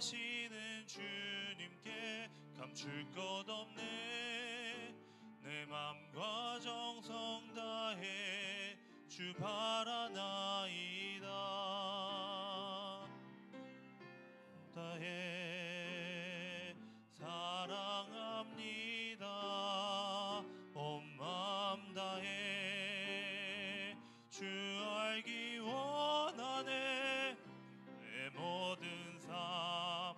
하시는 주님께 감출 것 없네. 내 맘과 정성 다해 주 바라나이다. 다해 사랑합니다. 온 마음 다해 주 알기 원하네. 내 모든 삶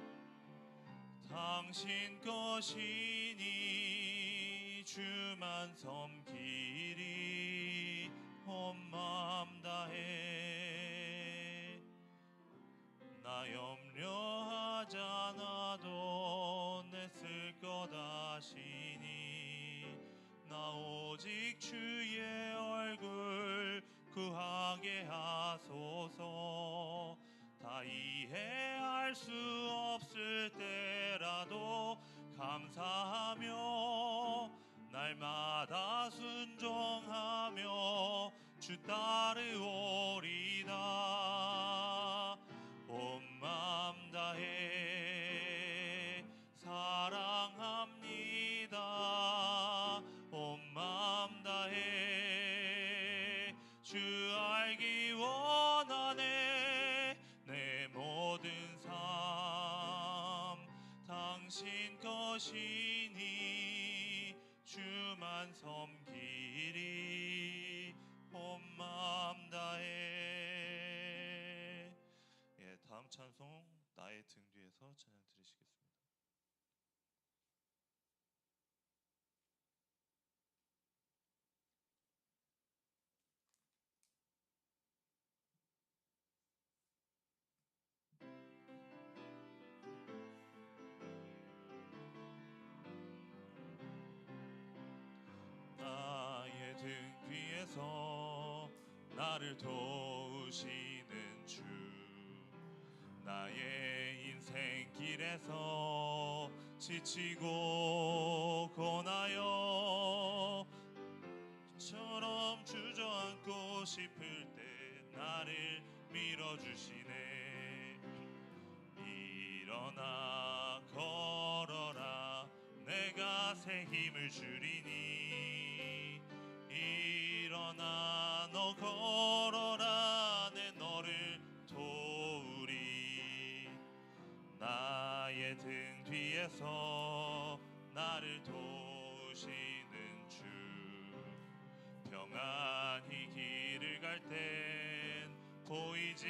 당신 것이니 주만 섬기리. 온 마음 다해 나 염려하지 않아도 내 쓸 것 아시니. 나 오직 주의 얼굴 구하게 하소서. 다 이해할 수 없을 때라도 감사하며 날마다 순종하며 주 따르오리다. 온 마음 다해 사랑합니다. 온 마음 다해 주 알기 원하네. 내 모든 삶 당신 것이니 주만 섬기리. 온 마음 다해. 예, 다음 찬송 나의 등 뒤에서 찬양 드리시겠습니다. 나의 등 뒤에서 나를 도우시는 주, 나의 인생길에서 지치고 고나여 처럼 주저앉고 싶을 때 나를 밀어주시네. 일어나 걸어라 내가 새 힘을 주리니. 일어나 너 걸어라 내 너를 도우리. 나의 등 뒤에서 나를 도우시는 주, 평안히 길을 갈 땐 보이지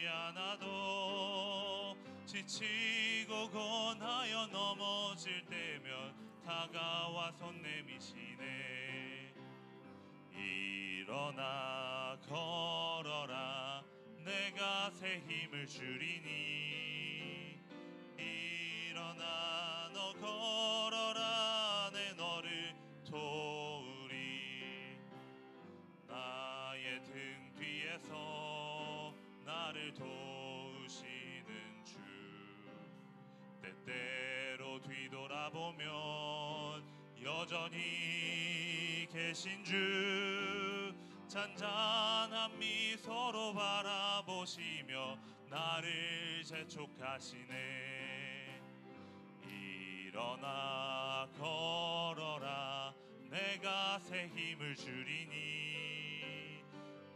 않아도 지치고 고나여 넘어질 때면 다가와 손 내미시네. 일어나 걸어라 내가 새 힘을 주리니. 일어나 너 걸어라 내 너를 도우리. 나의 등 뒤에서 나를 도우시는 주, 때때로 뒤돌아보면 여전히 계신 주, 잔잔한 미소로 바라보시며 나를 재촉하시네. 일어나 걸어라 내가 새 힘을 주리니.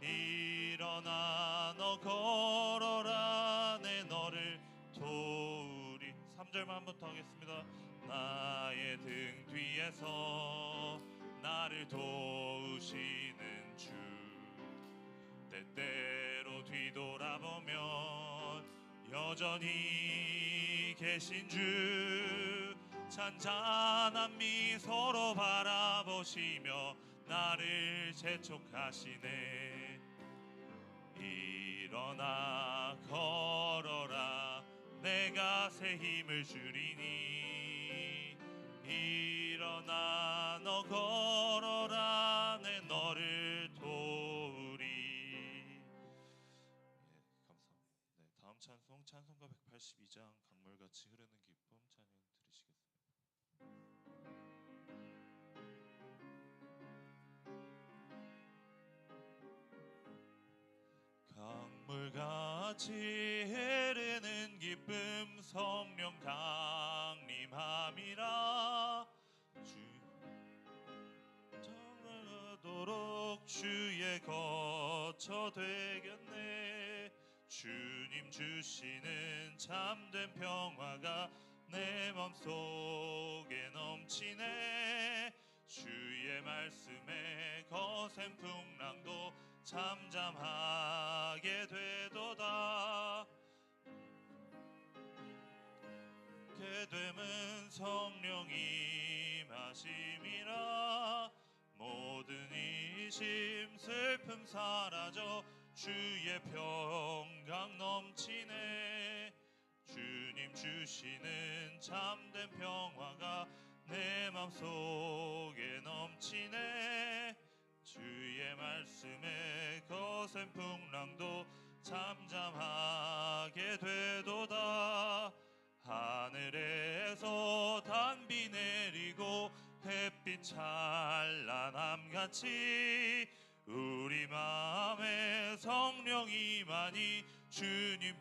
일어나 너 걸어라 내 너를 도우리. 3절만 한 번 더 하겠습니다. 나의 등 뒤에서 나를 도우시는 주, 때때로 뒤돌아보면 여전히 계신 주, 잔잔한 미소로 바라보시며 나를 재촉하시네. 일어나 걸어라 내가 새 힘을 주리니. 일어나 너 걸어라 내 너를 도우리. 예, 감사합니다. 네, 다음 찬송 찬송가 182장 강물같이 흐르는 기쁨 찬양 드리시겠습니다. 강물같이 흐르는 기쁨 성령 강림함이라. 정하도록 주의 거처 되겠네. 주님 주시는 참된 평화가 내 맘속에 넘치네. 주의 말씀에 거센 풍랑도 잠잠하게 되도다. 게 됨은 성령이 마심이라. 모든 이심 슬픔 사라져 주의 평강 넘치네. 주님 주시는 참된 평화가 내 맘속에 넘치네. 주의 말씀에 거센 풍랑도 잠잠하게 되도다. 하늘에서 단비 내리고 햇빛 찬란함같이 우리 마음에 성령이 많이 주님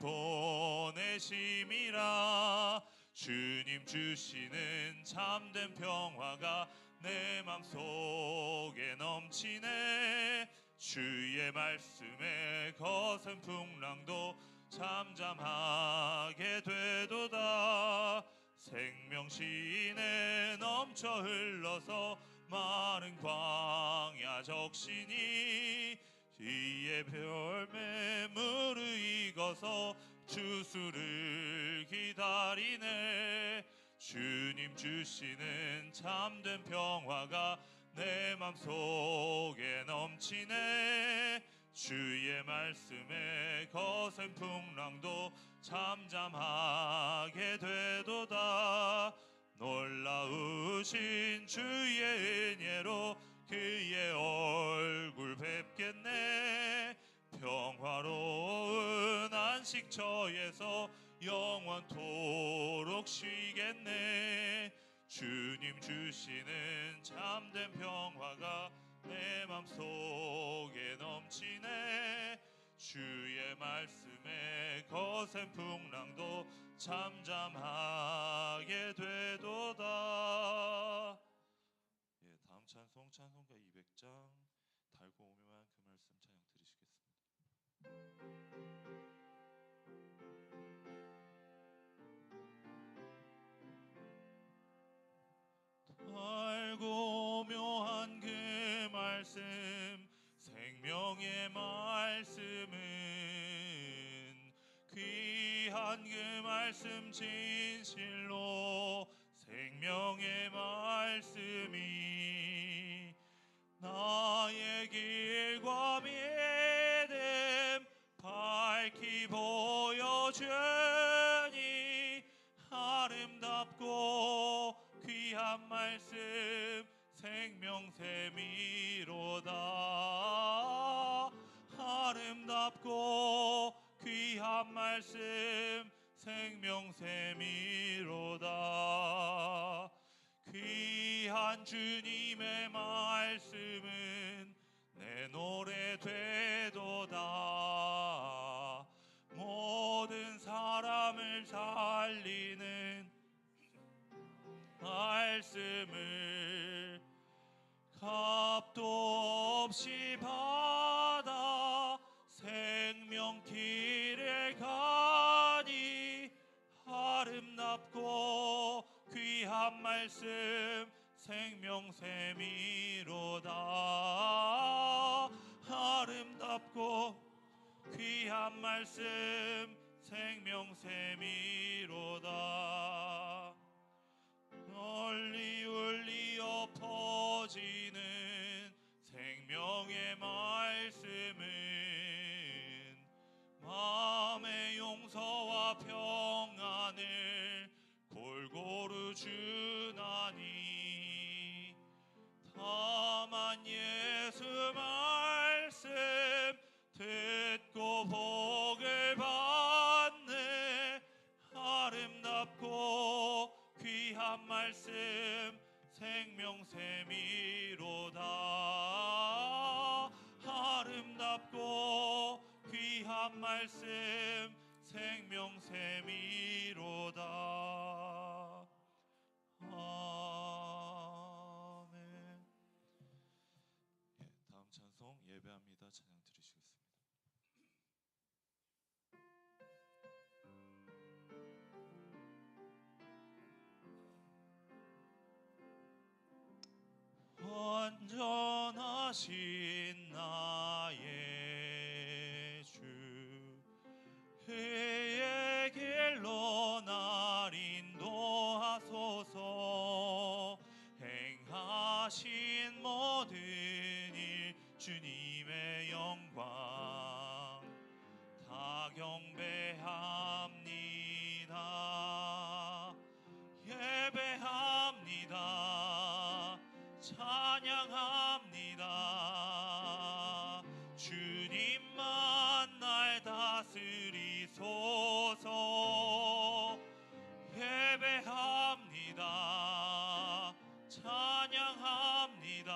보내심이라. 주님 주시는 참된 평화가 내 맘속에 넘치네. 주의 말씀에 거센 풍랑도 잠잠하게 되도다. 생명신에 넘쳐 흘러서 마른 광야 적시니 이의 별매 무르익어서 주수를 기다리네. 주님 주시는 참된 평화가 내 맘속에 넘치네. 주의 말씀에 거센 풍랑도 잠잠하게 되도다. 놀라우신 주의 은혜로 그의 얼굴 뵙겠네. 평화로운 안식처에서 영원토록 쉬겠네. 주님 주시는 참된 평화가 내 맘속에 넘치네. 주의 말씀에 거센 풍랑도 잠잠하게 되도다. 예, 다음 찬송 찬송가 200장 달고 오묘한 그 말씀 찬양 드리시겠습니다. 달고 묘한 그 말씀 생명의 말씀은 귀한 그 말씀 진실로 생명의 말씀이 나의 길과 믿음 밝히 보여주니 아름답고 귀한 말씀 생명샘이로다. 아름답고 귀한 말씀 생명샘이로다. 귀한 주님의 말씀은 내 노래 되도다. 모든 사람을 살리는 말씀을 값도 없이 받아 생명길을 가니 아름답고 귀한 말씀 생명샘이로다. 아름답고 귀한 말씀 생명샘이로다. 널리 울리어 퍼지는 생명의 말씀은 마음의 용서와 평안을 골고루 주나니 다만 예수 말씀 듣고 복을 받네. 아름답고 귀한 말씀 생명샘이로다. 아름답고 귀한 말씀 생명샘이로다. 아멘. 예, 다음 찬송 예배합니다 찬양 드리시겠습니다. 완전하신 나의 주, 그의 길로 날 인도하소서. 행하신 모든 일 주님의 영광 다 경배합니다. 예배합니다. 찬양합니다. 주님만 날 다스리소서. 예배합니다. 찬양합니다.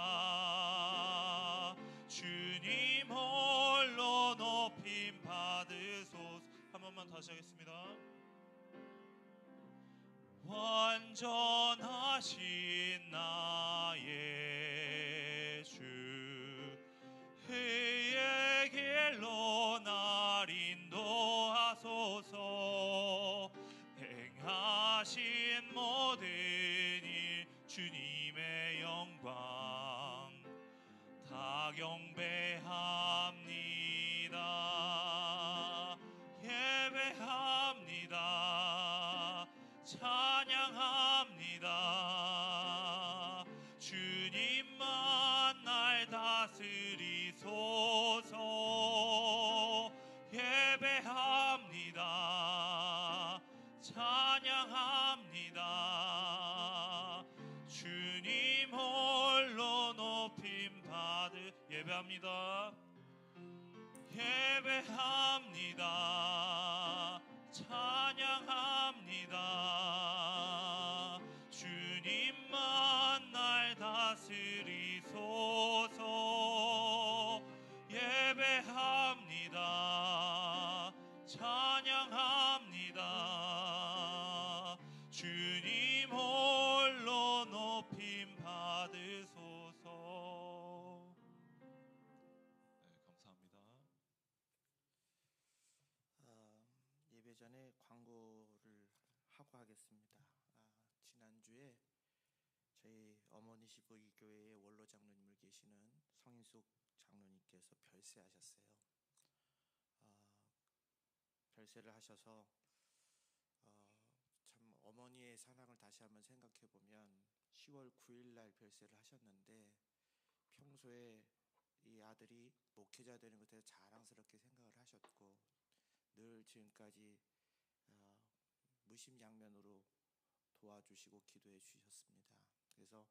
주님 홀로 높임 받으소서. 한 번만 다시 하겠습니다. 완전하신 나의 주, 그의 길로 날 인도하소서. 행하신 모든 일 주님의 영광 다 경배합니다. 예배합니다. 찬양합니다. 주님만 날 다스리소서. 예배합니다. 찬양합니다. 주님 홀로 높임 받으 예배합니다. 예배합니다. 찬양합니다. 주님만 날 다스리소서. 예배합니다. 찬양합니다. 주님 홀로 높임 받으소서. 네, 감사합니다. 예배 전에 광고를 하고 하겠습니다. 지난주에 저희 어머니시고 이 교회의 원로 장로님을 계시는 성인숙 장로님께서 별세하셨어요. 별세를 하셔서 참 어머니의 사랑을 다시 한번 생각해 보면 10월 9일 날 별세를 하셨는데 평소에 이 아들이 목회자 되는 것에 대해서 자랑스럽게 생각을 하셨고 늘 지금까지 무심양면으로 도와주시고 기도해 주셨습니다. 그래서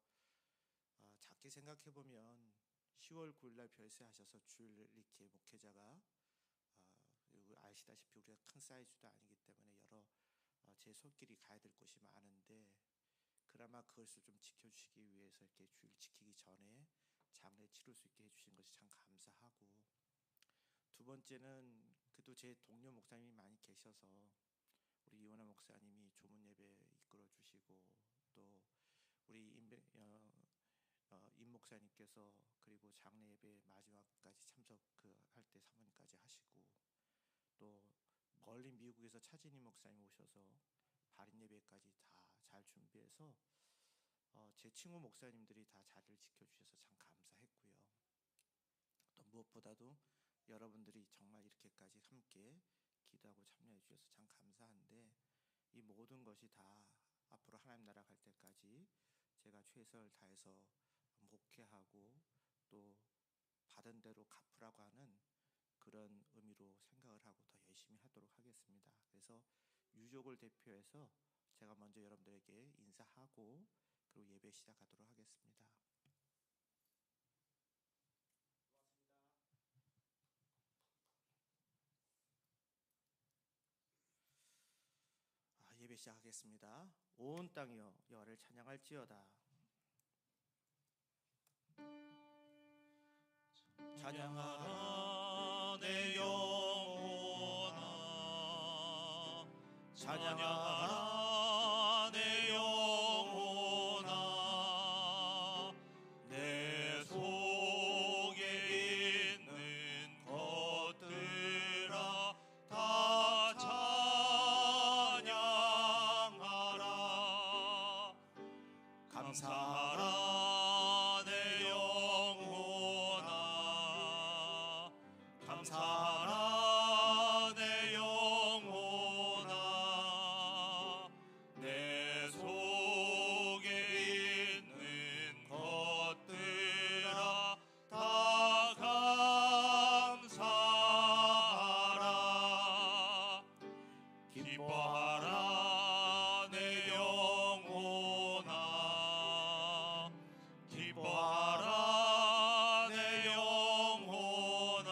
작게 생각해 보면 10월 9일 날 별세하셔서 주일 이렇게 목회자가 아시다시피 우리가 큰 사이즈도 아니기 때문에 여러 제 손길이 가야 될 곳이 많은데 그나마 그것을 좀 지켜주시기 위해서 이렇게 주일 지키기 전에 장례 치를 수 있게 해주신 것이 참 감사하고, 두 번째는 그래도 제 동료 목사님이 많이 계셔서 우리 이원하 목사님이 조문 예배 이끌어 주시고 또 우리 임 목사님께서 그리고 장례 예배 마지막까지 참석할 때 사모님까지 하시고 또 멀리 미국에서 차진희 목사님 오셔서 발인 예배까지 다 잘 준비해서 제 친구 목사님들이 다 자리를 지켜주셔서 참 감사했고요. 또 무엇보다도 여러분들이 정말 이렇게까지 함께 기도하고 참여해 주셔서 참 감사한데 이 모든 것이 다 앞으로 하나님 나라 갈 때까지 제가 최선을 다해서 목회하고 또 받은 대로 갚으라고 하는 그런 의미로 생각을 하고 더 열심히 하도록 하겠습니다. 그래서 유족을 대표해서 제가 먼저 여러분들에게 인사하고 그리고 예배 시작하도록 하겠습니다. 고맙습니다. 예배 시작하겠습니다. 온 땅이여 여호와를 찬양할지어다. 찬양하라 내 영혼아 찬양하라 내 영혼아 내 속에 있는 것들아 다 찬양하라 감사하라 내 영혼아 감사하라 내 영혼아 내 속에 있는 것들아 다 감사하라 기뻐하라 내 영혼아 기뻐하라 내 영혼아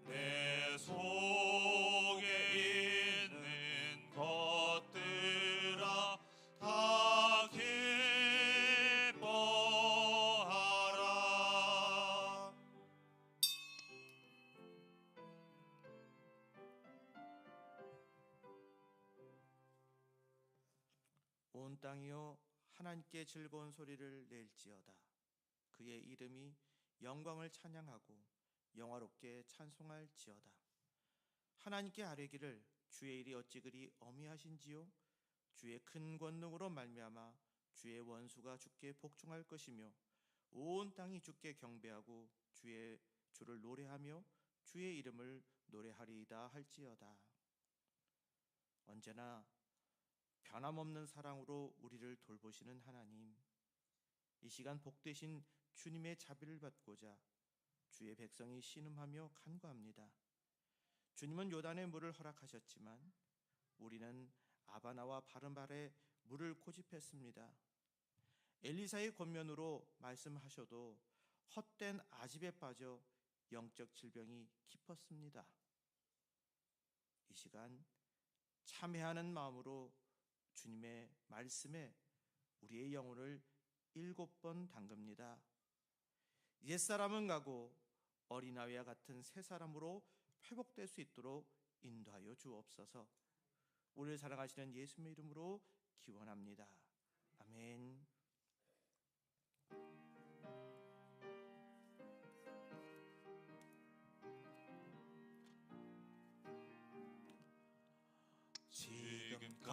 내 속에 있는 것들아 다 기뻐하라. 온 땅이여 하나님께 즐거운 소리를 낼지어다. 그의 이름이 영광을 찬양하고 영화롭게 찬송할지어다. 하나님께 아뢰기를 주의 일이 어찌 그리 어미하신지요. 주의 큰 권능으로 말미암아 주의 원수가 주께 복종할 것이며 온 땅이 주께 경배하고 주를 노래하며 주의 이름을 노래하리이다 할지어다. 언제나 변함없는 사랑으로 우리를 돌보시는 하나님, 이 시간 복되신 주님의 자비를 받고자 주의 백성이 신음하며 간구합니다. 주님은 요단의 물을 허락하셨지만 우리는 아바나와 바르발의 물을 고집했습니다. 엘리사의 권면으로 말씀하셔도 헛된 아집에 빠져 영적 질병이 깊었습니다. 이 시간 참회하는 마음으로 주님의 말씀에 우리의 영혼을 7번 담급니다. 옛사람은 가고 어린아이와 같은 새 사람으로 회복될 수 있도록 인도하여 주옵소서. 우리를 사랑하시는 예수님의 이름으로 기원합니다. 아멘.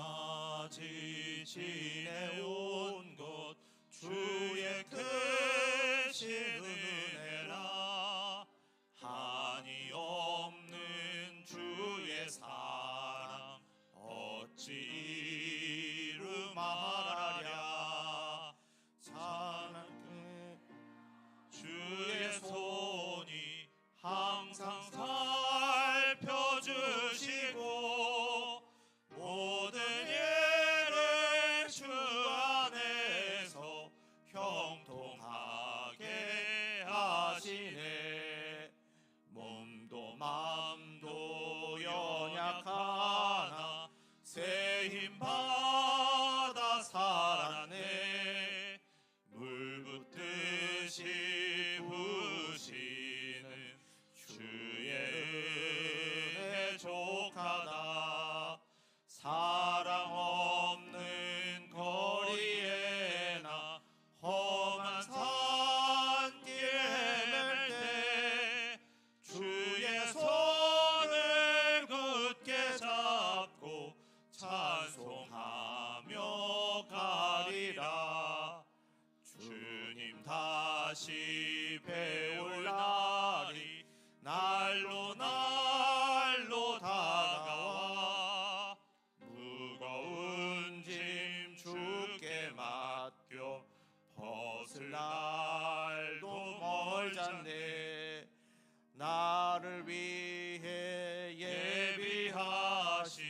지금까지 지내온 것 주의 크신 은혜라 한이 없는 주의 사랑 어찌 이루 말하랴 사랑의 주의 손이 항상 살펴주시고 모든 일을 주 안에서 형통하게 하시네. 몸도 마음도 연약하나 새 힘 받아 살았네. 물 붓듯이 부시는 주의 은혜 족하다. 사랑 없는 거리에 나 험한 산길 헤맬 때 주의 손을 굳게 잡고 찬송하며 가리라. 주님 다시 배울 날이 날로 다가와 무거운 짐 주께 맡겨 벗을 날도 멀잖네. 나를 위해 예비하신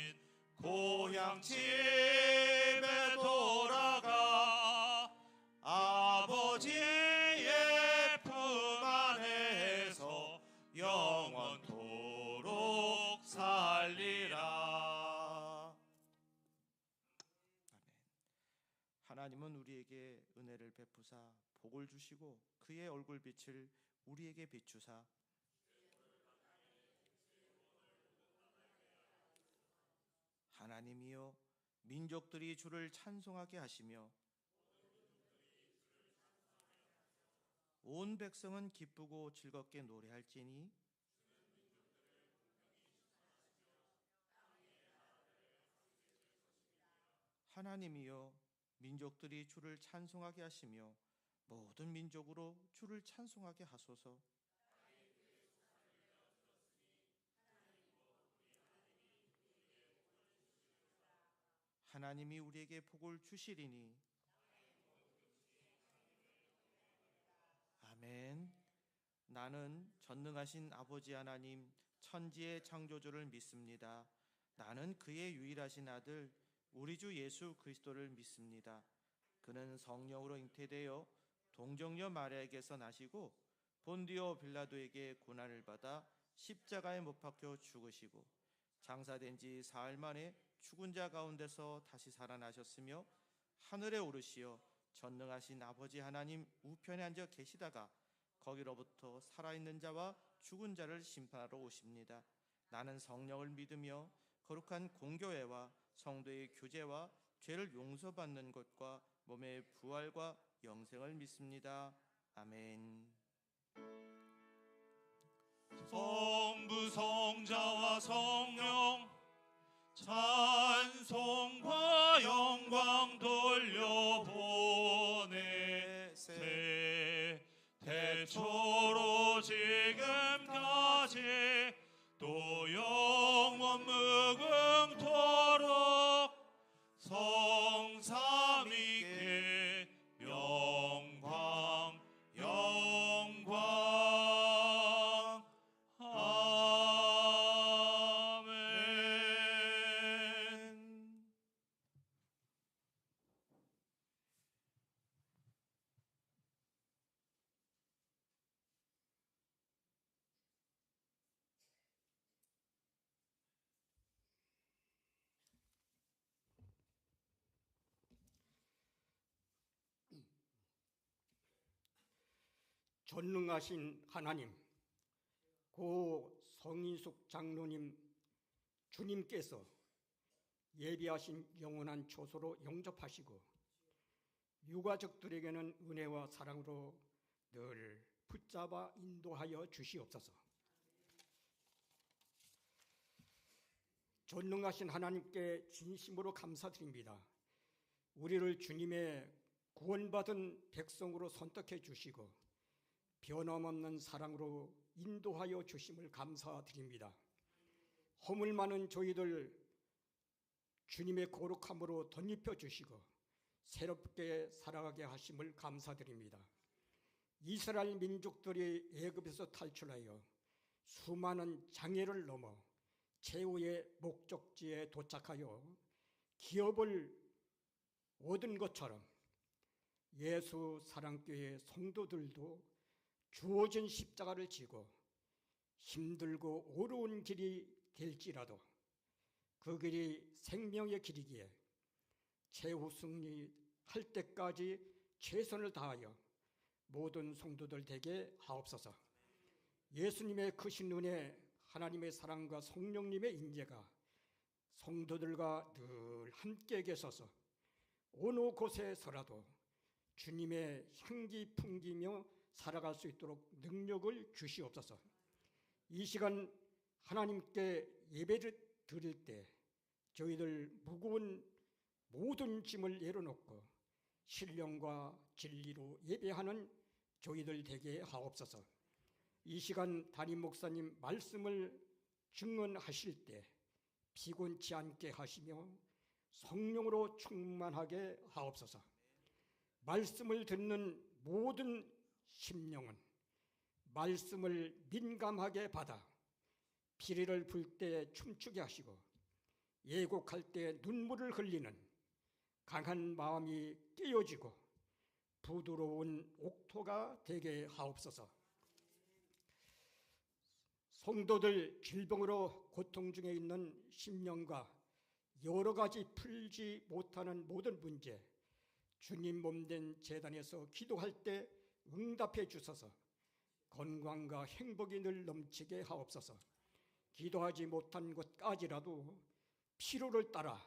고향 집에 돌아가 아버지의 품 안에서 영원토록 살리라. 아멘. 하나님은 우리에게 은혜를 베푸사 복을 주시고 그의 얼굴빛을 우리에게 비추사 하나님이여 민족들이 주를 찬송하게 하시며 온 백성은 기쁘고 즐겁게 노래할지니 하나님이여 민족들이 주를 찬송하게 하시며 모든 민족으로 주를 찬송하게 하소서. 하나님이 우리에게 복을 주시리니 아멘. 나는 전능하신 아버지 하나님 천지의 창조주를 믿습니다. 나는 그의 유일하신 아들 우리 주 예수 그리스도를 믿습니다. 그는 성령으로 잉태되어 동정녀 마리아에게서 나시고 본디오 빌라도에게 고난을 받아 십자가에 못 박혀 죽으시고 장사된 지 사흘 만에 죽은 자 가운데서 다시 살아나셨으며 하늘에 오르시어 전능하신 아버지 하나님 우편에 앉아 계시다가 거기로부터 살아있는 자와 죽은 자를 심판하러 오십니다. 나는 성령을 믿으며 거룩한 공교회와 성도의 교제와 죄를 용서받는 것과 몸의 부활과 영생을 믿습니다. 아멘. 성부 성자와 성령 찬송과 영광 돌려보내세 태초로 지금까지 또 영원 무궁토록 성삼위께 영광 영광 아멘. 전능하신 하나님, 고 성인숙 장로님 주님께서 예비하신 영원한 초소로 영접하시고 유가족들에게는 은혜와 사랑으로 늘 붙잡아 인도하여 주시옵소서. 전능하신 하나님께 진심으로 감사드립니다. 우리를 주님의 구원받은 백성으로 선택해 주시고 변함없는 사랑으로 인도하여 주심을 감사드립니다. 허물 많은 저희들 주님의 거룩함으로 덧입혀 주시고 새롭게 살아가게 하심을 감사드립니다. 이스라엘 민족들이 애굽에서 탈출하여 수많은 장애를 넘어 최후의 목적지에 도착하여 기업을 얻은 것처럼 예수 사랑교회 성도들도 주어진 십자가를 지고 힘들고 어려운 길이 될지라도 그 길이 생명의 길이기에 최후 승리할 때까지 최선을 다하여 모든 성도들 되게 하옵소서. 예수님의 크신 은혜, 하나님의 사랑과 성령님의 인재가 성도들과 늘 함께 계셔서 어느 곳에서라도 주님의 향기 풍기며 살아갈 수 있도록 능력을 주시옵소서. 이 시간 하나님께 예배를 드릴 때 저희들 무거운 모든 짐을 내려놓고 신령과 진리로 예배하는 저희들 되게 하옵소서. 이 시간 담임 목사님 말씀을 증언하실 때 피곤치 않게 하시며 성령으로 충만하게 하옵소서. 말씀을 듣는 모든 심령은 말씀을 민감하게 받아 피리를 불 때 춤추게 하시고 예곡할 때 눈물을 흘리는 강한 마음이 깨어지고 부드러운 옥토가 되게 하옵소서. 성도들 질병으로 고통 중에 있는 심령과 여러 가지 풀지 못하는 모든 문제 주님 몸된 제단에서 기도할 때 응답해 주셔서 건강과 행복이 늘 넘치게 하옵소서. 기도하지 못한 것까지라도 필요를 따라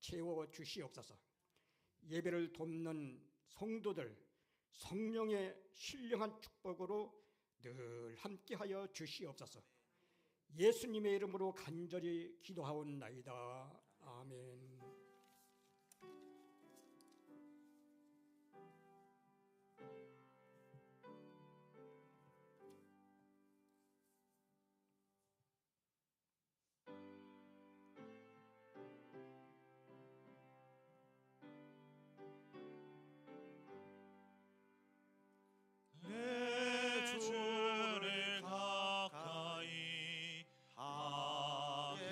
채워 주시옵소서. 예배를 돕는 성도들 성령의 신령한 축복으로 늘 함께하여 주시옵소서. 예수님의 이름으로 간절히 기도하옵나이다. 아멘. 내 주를 가까이 하게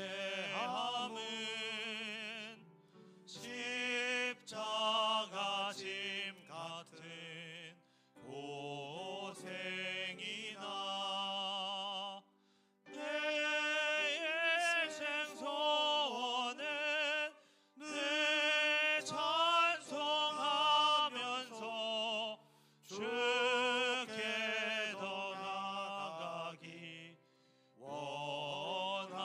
함은 십자가 짐 같은 고생이나 내 생소원은 늘 찬송하면서 주께 더 나아가기 원합니다.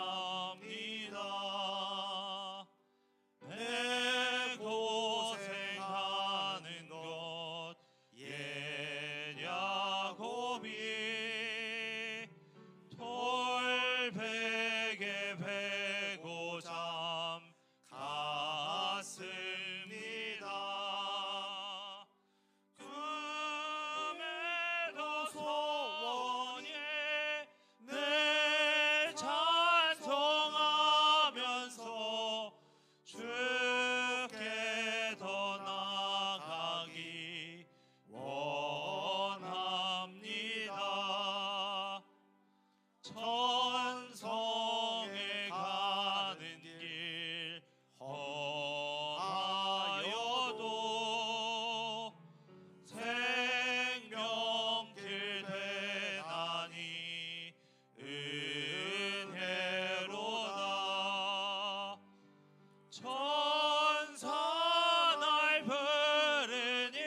내 고생하는 것 예냐고비 돌베개 베고 잠 갔습니다. 꿈에도 소원이 내 찬송하면서 주께 더 나아가기 원합니다. 천성에 가는 길 험하여도 생명길 대나니 은혜로다. 천사 날 부르니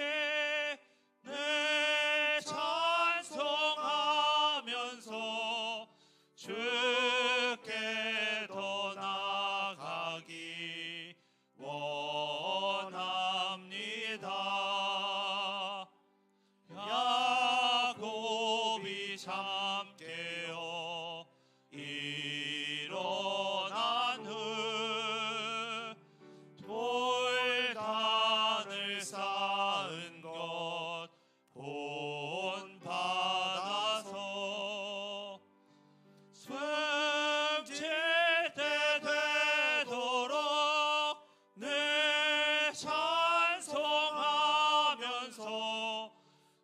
내 찬송하면서 주께 더 나아가기 원합니다. 야곱이 잠 깨어 일어난 후 돌단을 쌓은 것 본받아서 숨질 때 되도록 늘 찬송하면서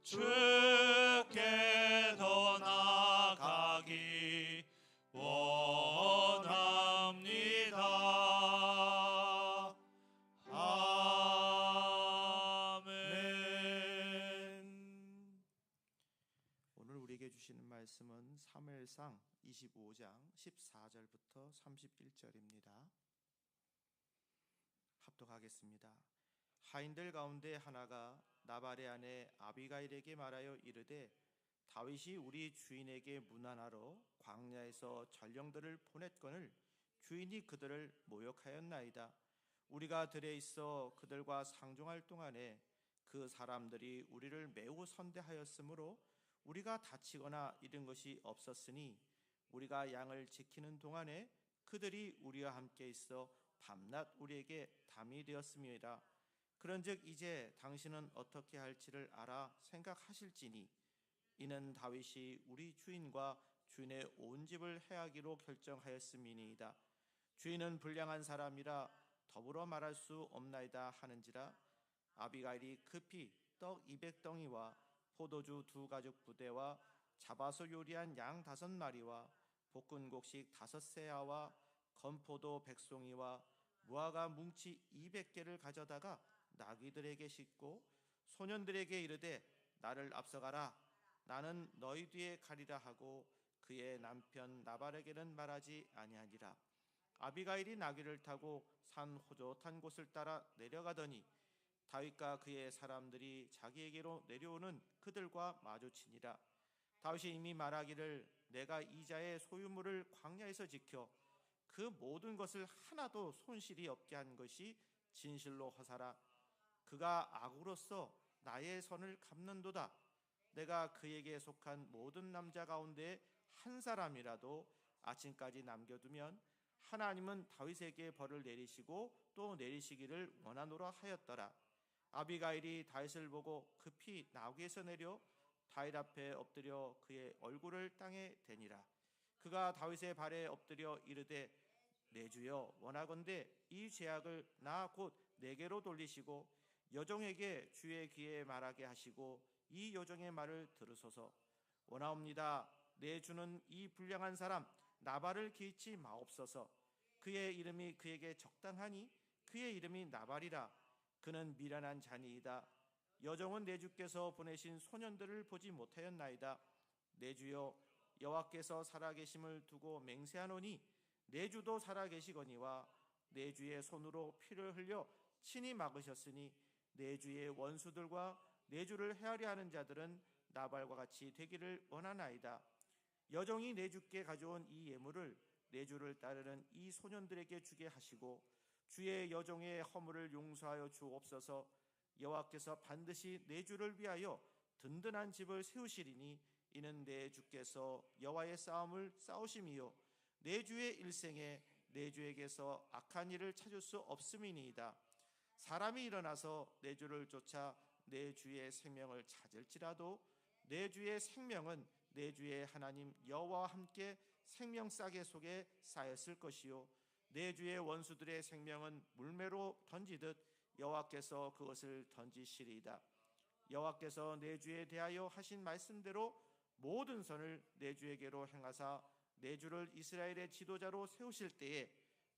주께 더 나아가기 원합니다. 아멘. 오늘 우리에게 주시는 말씀은 사무엘상 25장 14절부터 31절입니다. 합독하겠습니다. 하인들 가운데 하나가 나발의 아내 아비가일에게 말하여 이르되 다윗이 우리 주인에게 문안하러 광야에서 전령들을 보냈거늘 주인이 그들을 모욕하였나이다. 우리가 들에 있어 그들과 상종할 동안에 그 사람들이 우리를 매우 선대하였으므로 우리가 다치거나 잃은 것이 없었으니 우리가 양을 지키는 동안에 그들이 우리와 함께 있어 밤낮 우리에게 담이 되었습니다. 그런즉 이제 당신은 어떻게 할지를 알아 생각하실지니 이는 다윗이 우리 주인과 주인의 온 집을 해하기로 결정하였음이니이다. 주인은 불량한 사람이라 더불어 말할 수 없나이다 하는지라. 아비가일이 급히 떡 200덩이와 포도주 2가죽 부대와 잡아서 요리한 양 5마리와 볶은 곡식 5세아와 건포도 100송이와 무화과 뭉치 200개를 가져다가 나귀들에게 싣고 소년들에게 이르되 나를 앞서가라. 나는 너희 뒤에 가리라 하고 그의 남편 나발에게는 말하지 아니하니라. 아비가일이 나귀를 타고 산 호젓한 곳을 따라 내려가더니 다윗과 그의 사람들이 자기에게로 내려오는 그들과 마주치니라. 다윗이 이미 말하기를 내가 이자의 소유물을 광야에서 지켜 그 모든 것을 하나도 손실이 없게 한 것이 진실로 허사라. 그가 악으로서 나의 선을 갚는도다. 내가 그에게 속한 모든 남자 가운데 한 사람이라도 아침까지 남겨두면 하나님은 다윗에게 벌을 내리시고 또 내리시기를 원하노라 하였더라. 아비가일이 다윗을 보고 급히 나귀에서 내려 다윗 앞에 엎드려 그의 얼굴을 땅에 대니라. 그가 다윗의 발에 엎드려 이르되 내 주여 원하건대 이 죄악을 나 곧 내게로 돌리시고 여종에게 주의 귀에 말하게 하시고 이 여종의 말을 들으소서. 원하옵니다. 내 주는 이 불량한 사람 나발을 기치 마옵소서. 그의 이름이 그에게 적당하니 그의 이름이 나발이라. 그는 미련한 자니이다. 여종은 내 주께서 보내신 소년들을 보지 못하였나이다. 내 주여 여호와께서 살아계심을 두고 맹세하노니 내 주도 살아계시거니와 내 주의 손으로 피를 흘려 친히 막으셨으니 내 주의 원수들과 내 주를 헤아려 하는 자들은 나발과 같이 되기를 원하나이다. 여종이 내 주께 가져온 이 예물을 내 주를 따르는 이 소년들에게 주게 하시고 주의 여종의 허물을 용서하여 주옵소서. 여호와께서 반드시 내 주를 위하여 든든한 집을 세우시리니 이는 내 주께서 여호와의 싸움을 싸우심이요 내 주의 일생에 내 주에게서 악한 일을 찾을 수 없음이니이다. 사람이 일어나서 내 주를 쫓아 내 주의 생명을 찾을지라도 내 주의 생명은 내 주의 하나님 여호와와 함께 생명 싸개 속에 쌓였을 것이요 내 주의 원수들의 생명은 물매로 던지듯 여호와께서 그것을 던지시리이다. 여호와께서 내 주에 대하여 하신 말씀대로 모든 선을 내 주에게로 행하사 내 주를 이스라엘의 지도자로 세우실 때에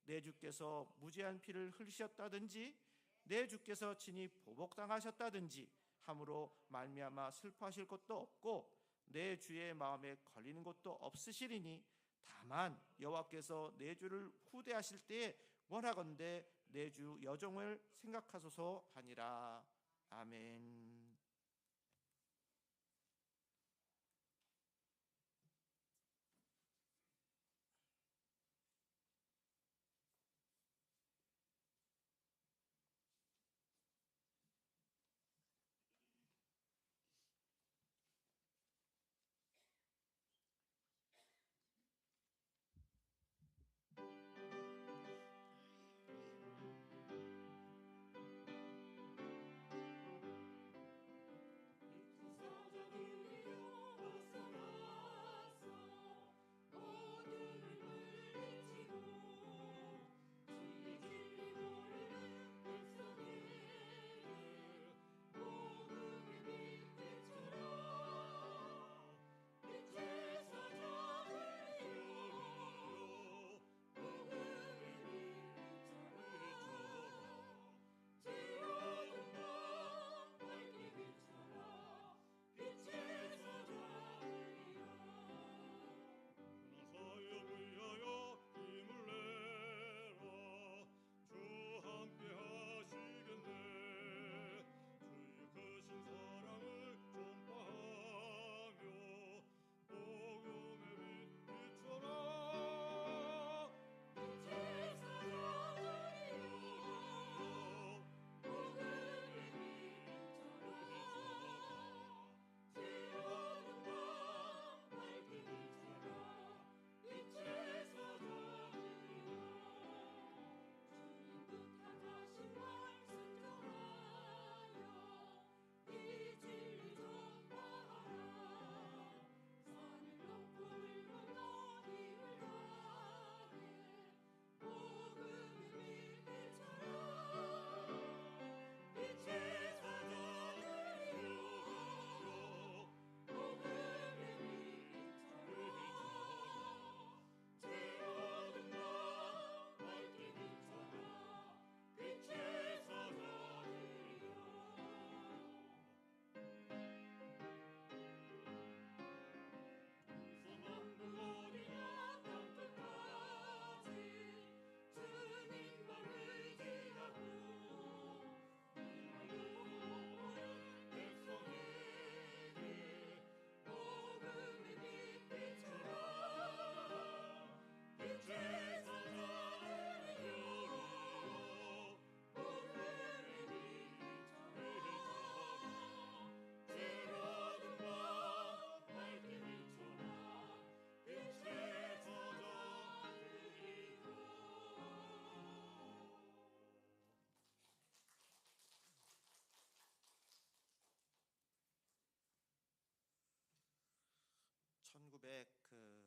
내 주께서 무죄한 피를 흘리셨다든지 내 주께서 친히 보복당하셨다든지 함으로 말미암아 슬퍼하실 것도 없고 내 주의 마음에 걸리는 것도 없으시리니 다만 여호와께서 내 주를 후대하실 때에 원하건대 내 주 여종을 생각하소서 하니라. 아멘.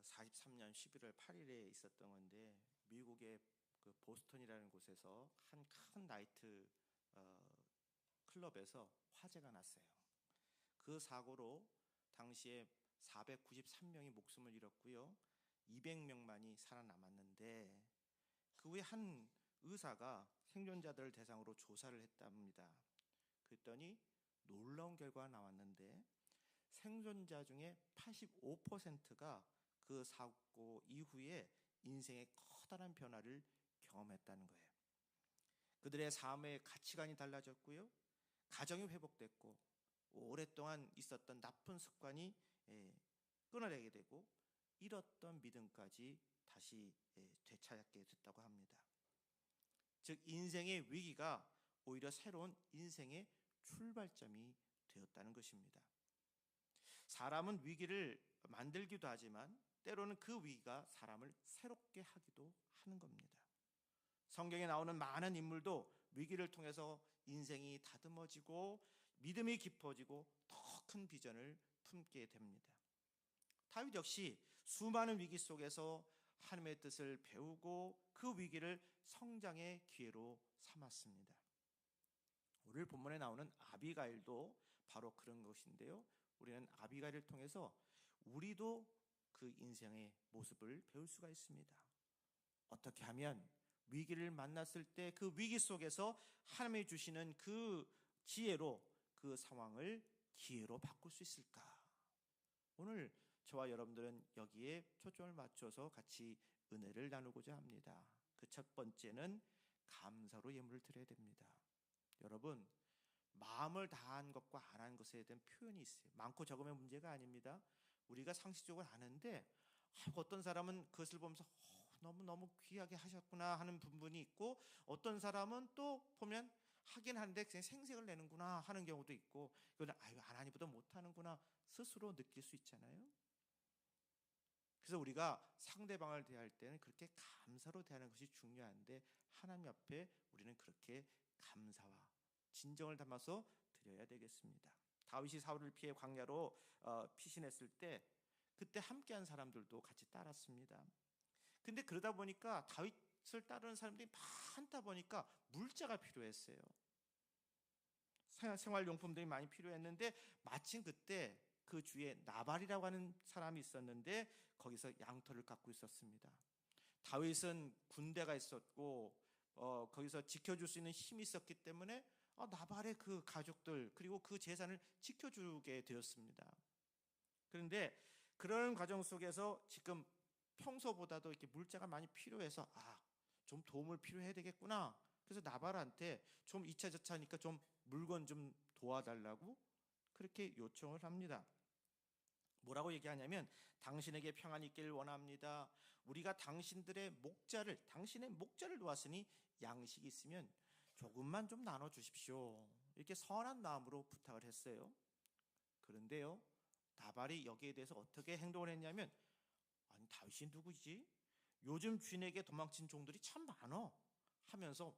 43년 11월 8일에 있었던 건데 미국의 그 보스턴이라는 곳에서 한 큰 나이트 클럽에서 화재가 났어요. 그 사고로 당시에 493명이 목숨을 잃었고요. 200명만이 살아남았는데 그 후에 한 의사가 생존자들을 대상으로 조사를 했답니다. 그랬더니 놀라운 결과가 나왔는데 생존자 중에 85%가 그 사고 이후에 인생의 커다란 변화를 경험했다는 거예요. 그들의 삶의 가치관이 달라졌고요. 가정이 회복됐고 오랫동안 있었던 나쁜 습관이 끊어내게 되고 잃었던 믿음까지 다시 되찾게 됐다고 합니다. 즉 인생의 위기가 오히려 새로운 인생의 출발점이 되었다는 것입니다. 사람은 위기를 만들기도 하지만 때로는 그 위기가 사람을 새롭게 하기도 하는 겁니다. 성경에 나오는 많은 인물도 위기를 통해서 인생이 다듬어지고 믿음이 깊어지고 더 큰 비전을 품게 됩니다. 다윗 역시 수많은 위기 속에서 하나님의 뜻을 배우고 그 위기를 성장의 기회로 삼았습니다. 오늘 본문에 나오는 아비가일도 바로 그런 것인데요. 우리는 아비가일을 통해서 우리도 그 인생의 모습을 배울 수가 있습니다. 어떻게 하면 위기를 만났을 때 그 위기 속에서 하나님이 주시는 그 지혜로 그 상황을 기회로 바꿀 수 있을까? 오늘 저와 여러분들은 여기에 초점을 맞춰서 같이 은혜를 나누고자 합니다. 그 첫 번째는 감사로 예물을 드려야 됩니다. 여러분, 마음을 다한 것과 안 한 것에 대한 표현이 있어요. 많고 적음의 문제가 아닙니다. 우리가 상식적으로 아는데 어떤 사람은 그것을 보면서 너무너무 귀하게 하셨구나 하는 부분이 있고 어떤 사람은 또 보면 하긴 하는데 그냥 생색을 내는구나 하는 경우도 있고 이거는 안 하니보다 못하는구나 스스로 느낄 수 있잖아요. 그래서 우리가 상대방을 대할 때는 그렇게 감사로 대하는 것이 중요한데 하나님 앞에 우리는 그렇게 감사와 진정을 담아서 드려야 되겠습니다. 다윗이 사울을 피해 광야로 피신했을 때 그때 함께한 사람들도 같이 따랐습니다. 근데 그러다 보니까 다윗을 따르는 사람들이 많다 보니까 물자가 필요했어요. 생활용품들이 많이 필요했는데 마침 그때 그 주위에 나발이라고 하는 사람이 있었는데 거기서 양털을 갖고 있었습니다. 다윗은 군대가 있었고 거기서 지켜줄 수 있는 힘이 있었기 때문에 나발의 그 가족들 그리고 그 재산을 지켜주게 되었습니다. 그런데 그런 과정 속에서 지금 평소보다도 이렇게 물자가 많이 필요해서 좀 도움을 필요해야 되겠구나. 그래서 나발한테 좀 이차저차하니까 좀 물건 좀 도와달라고 그렇게 요청을 합니다. 뭐라고 얘기하냐면 당신에게 평안이 있기를 원합니다. 우리가 당신의 목자를 놓았으니 양식이 있으면 조금만 좀 나눠주십시오. 이렇게 선한 마음으로 부탁을 했어요. 그런데요, 나발이 여기에 대해서 어떻게 행동을 했냐면 아니 다윗이 누구지? 요즘 주인에게 도망친 종들이 참 많어 하면서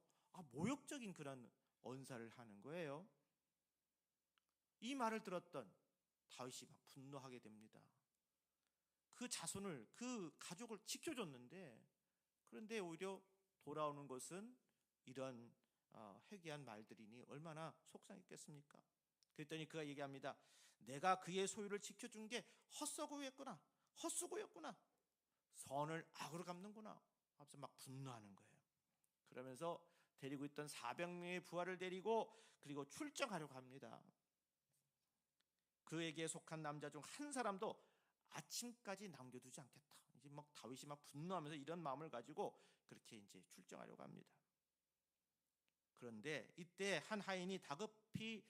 모욕적인 그런 언사를 하는 거예요. 이 말을 들었던 다윗이 막 분노하게 됩니다. 그 자손을 그 가족을 지켜줬는데 그런데 오히려 돌아오는 것은 이런 회개한 말들이니 얼마나 속상했겠습니까? 그랬더니 그가 얘기합니다. 내가 그의 소유를 지켜준 게 헛수고였구나. 선을 악으로 갚는구나. 하면서 막 분노하는 거예요. 그러면서 데리고 있던 400명의 부하를 데리고 그리고 출정하려고 합니다. 그에게 속한 남자 중 한 사람도 아침까지 남겨두지 않겠다. 이제 막 다윗이 막 분노하면서 이런 마음을 가지고 그렇게 이제 출정하려고 합니다. 그런데 이때 한 하인이 다급히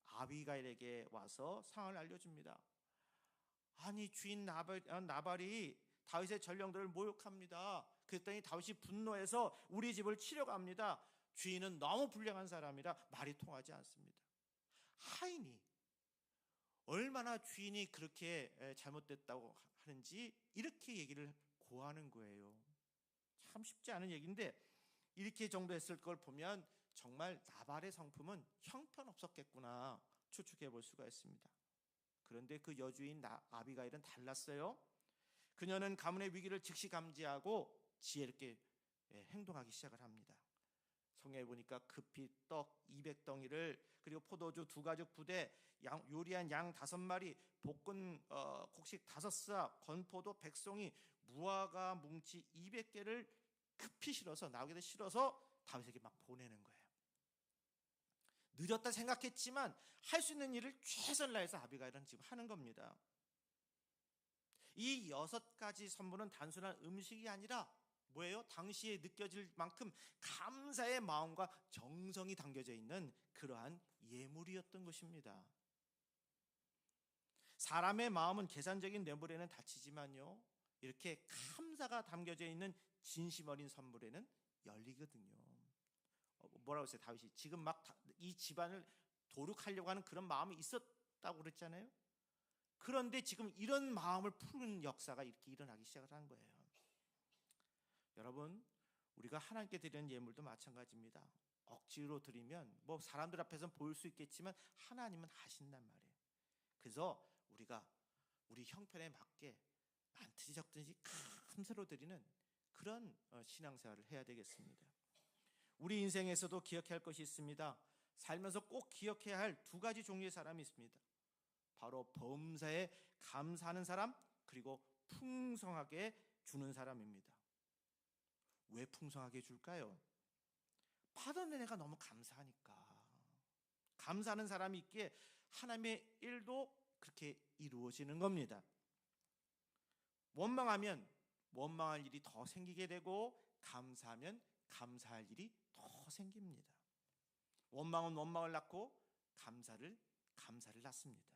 아비가일에게 와서 상황을 알려줍니다. 아니 주인 나발이 다윗의 전령들을 모욕합니다. 그랬더니 다윗이 분노해서 우리 집을 치려고 합니다. 주인은 너무 불량한 사람이라 말이 통하지 않습니다. 하인이 얼마나 주인이 그렇게 잘못됐다고 하는지 이렇게 얘기를 고하는 거예요. 참 쉽지 않은 얘기인데 이렇게 정도 했을 걸 보면 정말 나발의 성품은 형편없었겠구나 추측해 볼 수가 있습니다. 그런데 그 여주인 아비가일은 달랐어요. 그녀는 가문의 위기를 즉시 감지하고 지혜롭게 행동하기 시작을 합니다. 성경에 보니까 급히 떡 200덩이를 그리고 포도주 2가죽 부대, 요리한 양 5마리, 볶은 곡식 5사, 건포도 100송이, 무화과 뭉치 200개를 급히 실어서 나오게도 실어서 다윗에게 막 보내는 거예요. 늦었다 생각했지만 할 수 있는 일을 최선을 다해서 아비가일은 지금 하는 겁니다. 이 6가지 선물은 단순한 음식이 아니라 뭐예요? 당시에 느껴질 만큼 감사의 마음과 정성이 담겨져 있는 그러한 예물이었던 것입니다. 사람의 마음은 계산적인 뇌물에는 다치지만요, 이렇게 감사가 담겨져 있는 진심 어린 선물에는 열리거든요. 뭐라고 했어요? 다윗이 지금 막 이 집안을 도륙하려고 하는 그런 마음이 있었다고 그랬잖아요. 그런데 지금 이런 마음을 푸는 역사가 이렇게 일어나기 시작을 한 거예요. 여러분, 우리가 하나님께 드리는 예물도 마찬가지입니다. 억지로 드리면 뭐 사람들 앞에서는 보일 수 있겠지만 하나님은 하신단 말이에요. 그래서 우리가 우리 형편에 맞게 많든지 적든지 감사로 드리는 그런 신앙생활을 해야 되겠습니다. 우리 인생에서도 기억해야 할 것이 있습니다. 살면서 꼭 기억해야 할 2가지 종류의 사람이 있습니다. 바로 범사에 감사하는 사람, 그리고 풍성하게 주는 사람입니다. 왜 풍성하게 줄까요? 받은 은혜가 너무 감사하니까. 감사하는 사람이 있기에 하나님의 일도 그렇게 이루어지는 겁니다. 원망하면 원망할 일이 더 생기게 되고, 감사하면 감사할 일이 더 생깁니다. 원망은 원망을 낳고 감사를 낳습니다.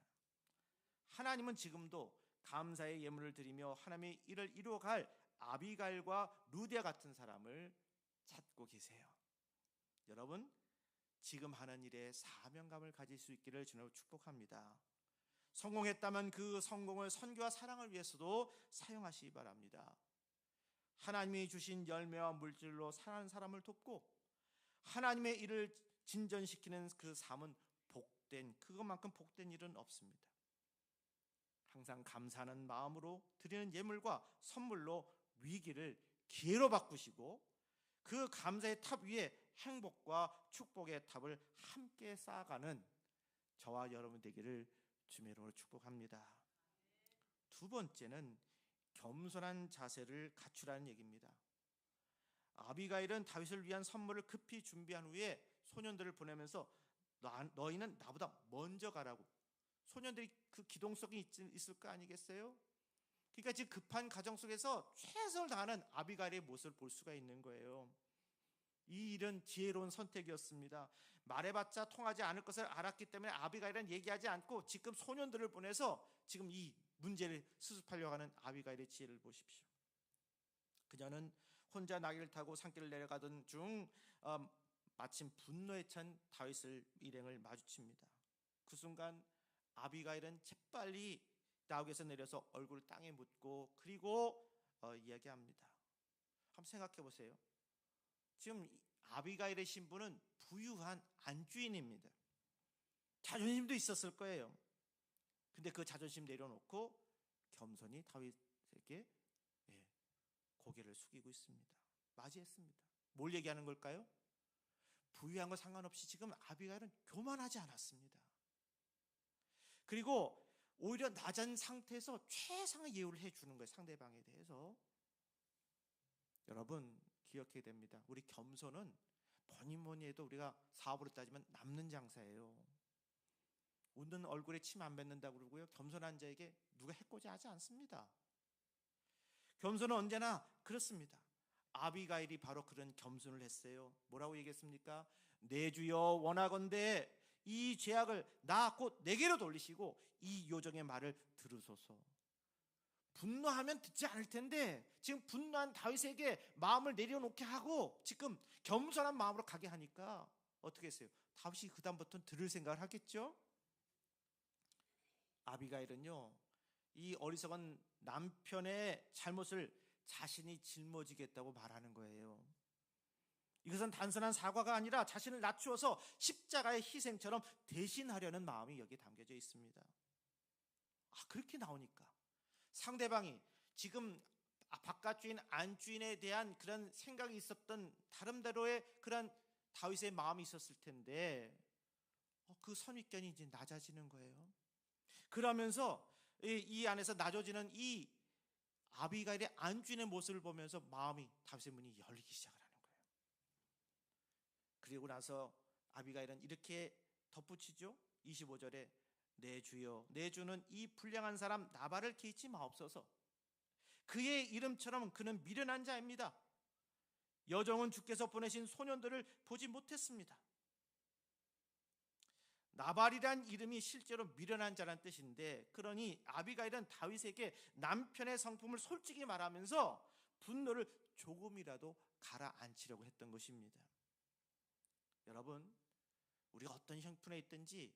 하나님은 지금도 감사의 예물을 드리며 하나님의 일을 이루어갈 아비가일과 루디아 같은 사람을 찾고 계세요. 여러분, 지금 하는 일에 사명감을 가질 수 있기를 주님으로 축복합니다. 성공했다면 그 성공을 선교와 사랑을 위해서도 사용하시기 바랍니다. 하나님이 주신 열매와 물질로 사는 사람을 돕고 하나님의 일을 진전시키는 그 삶은 그것만큼 복된 일은 없습니다. 항상 감사하는 마음으로 드리는 예물과 선물로 위기를 기회로 바꾸시고, 그 감사의 탑 위에 행복과 축복의 탑을 함께 쌓아가는 저와 여러분 되기를 주님의 이름으로 축복합니다. 2번째는 겸손한 자세를 갖추라는 얘기입니다. 아비가일은 다윗을 위한 선물을 급히 준비한 후에 소년들을 보내면서 너희는 나보다 먼저 가라고. 소년들이 그 기동성이 있을 거 아니겠어요? 그러니까 지금 급한 가정 속에서 최선을 다하는 아비가일의 모습을 볼 수가 있는 거예요. 이 일은 지혜로운 선택이었습니다. 말해봤자 통하지 않을 것을 알았기 때문에 아비가일은 얘기하지 않고 지금 소년들을 보내서 지금 이 문제를 수습하려고 하는 아비가일의 지혜를 보십시오. 그녀는 혼자 나귀를 타고 산길을 내려가던 중 마침 분노에 찬 다윗을 일행을 마주칩니다. 그 순간 아비가일은 재빨리 나귀에서 내려서 얼굴을 땅에 묻고 그리고 이야기합니다. 한번 생각해 보세요. 지금 아비가일의 신부는 부유한 안주인입니다. 자존심도 있었을 거예요. 근데 그 자존심 내려놓고 겸손히 다윗에게 고개를 숙이고 있습니다. 맞이했습니다. 뭘 얘기하는 걸까요? 부유한 거 상관없이 지금 아비가일은 교만하지 않았습니다. 그리고 오히려 낮은 상태에서 최상의 예우를 해주는 거예요. 상대방에 대해서. 여러분 기억해야 됩니다. 우리 겸손은 뭐니 해도 우리가 사업으로 따지면 남는 장사예요. 웃는 얼굴에 침 안 뱉는다고 그러고요. 겸손한 자에게 누가 해코지 하지 않습니다. 겸손은 언제나 그렇습니다. 아비가일이 바로 그런 겸손을 했어요. 뭐라고 얘기했습니까? 내 주여 원하건대 이 죄악을 나 곧 내게로 돌리시고 이 요정의 말을 들으소서. 분노하면 듣지 않을 텐데 지금 분노한 다윗에게 마음을 내려놓게 하고 지금 겸손한 마음으로 가게 하니까 어떻게 했어요? 다윗이 그 다음부터는 들을 생각을 하겠죠? 아비가일은요, 이 어리석은 남편의 잘못을 자신이 짊어지겠다고 말하는 거예요. 이것은 단순한 사과가 아니라 자신을 낮추어서 십자가의 희생처럼 대신하려는 마음이 여기에 담겨져 있습니다. 그렇게 나오니까 상대방이 지금 바깥주인 안주인에 대한 그런 생각이 있었던 다름대로의 그런 다윗의 마음이 있었을 텐데 그 선입견이 이제 낮아지는 거예요. 그러면서 이 안에서 낮아지는 이 아비가일의 안주인의 모습을 보면서 마음이 다윗의 문이 열리기 시작을 하는 거예요. 그리고 나서 아비가일은 이렇게 덧붙이죠. 25절에 내 주여 내 주는 이 불량한 사람 나발을 개의치 마옵소서. 그의 이름처럼 그는 미련한 자입니다. 여종은 주께서 보내신 소년들을 보지 못했습니다. 나발이란 이름이 실제로 미련한 자란 뜻인데, 그러니 아비가일은 다윗에게 남편의 성품을 솔직히 말하면서 분노를 조금이라도 가라앉히려고 했던 것입니다. 여러분, 우리가 어떤 형편에 있든지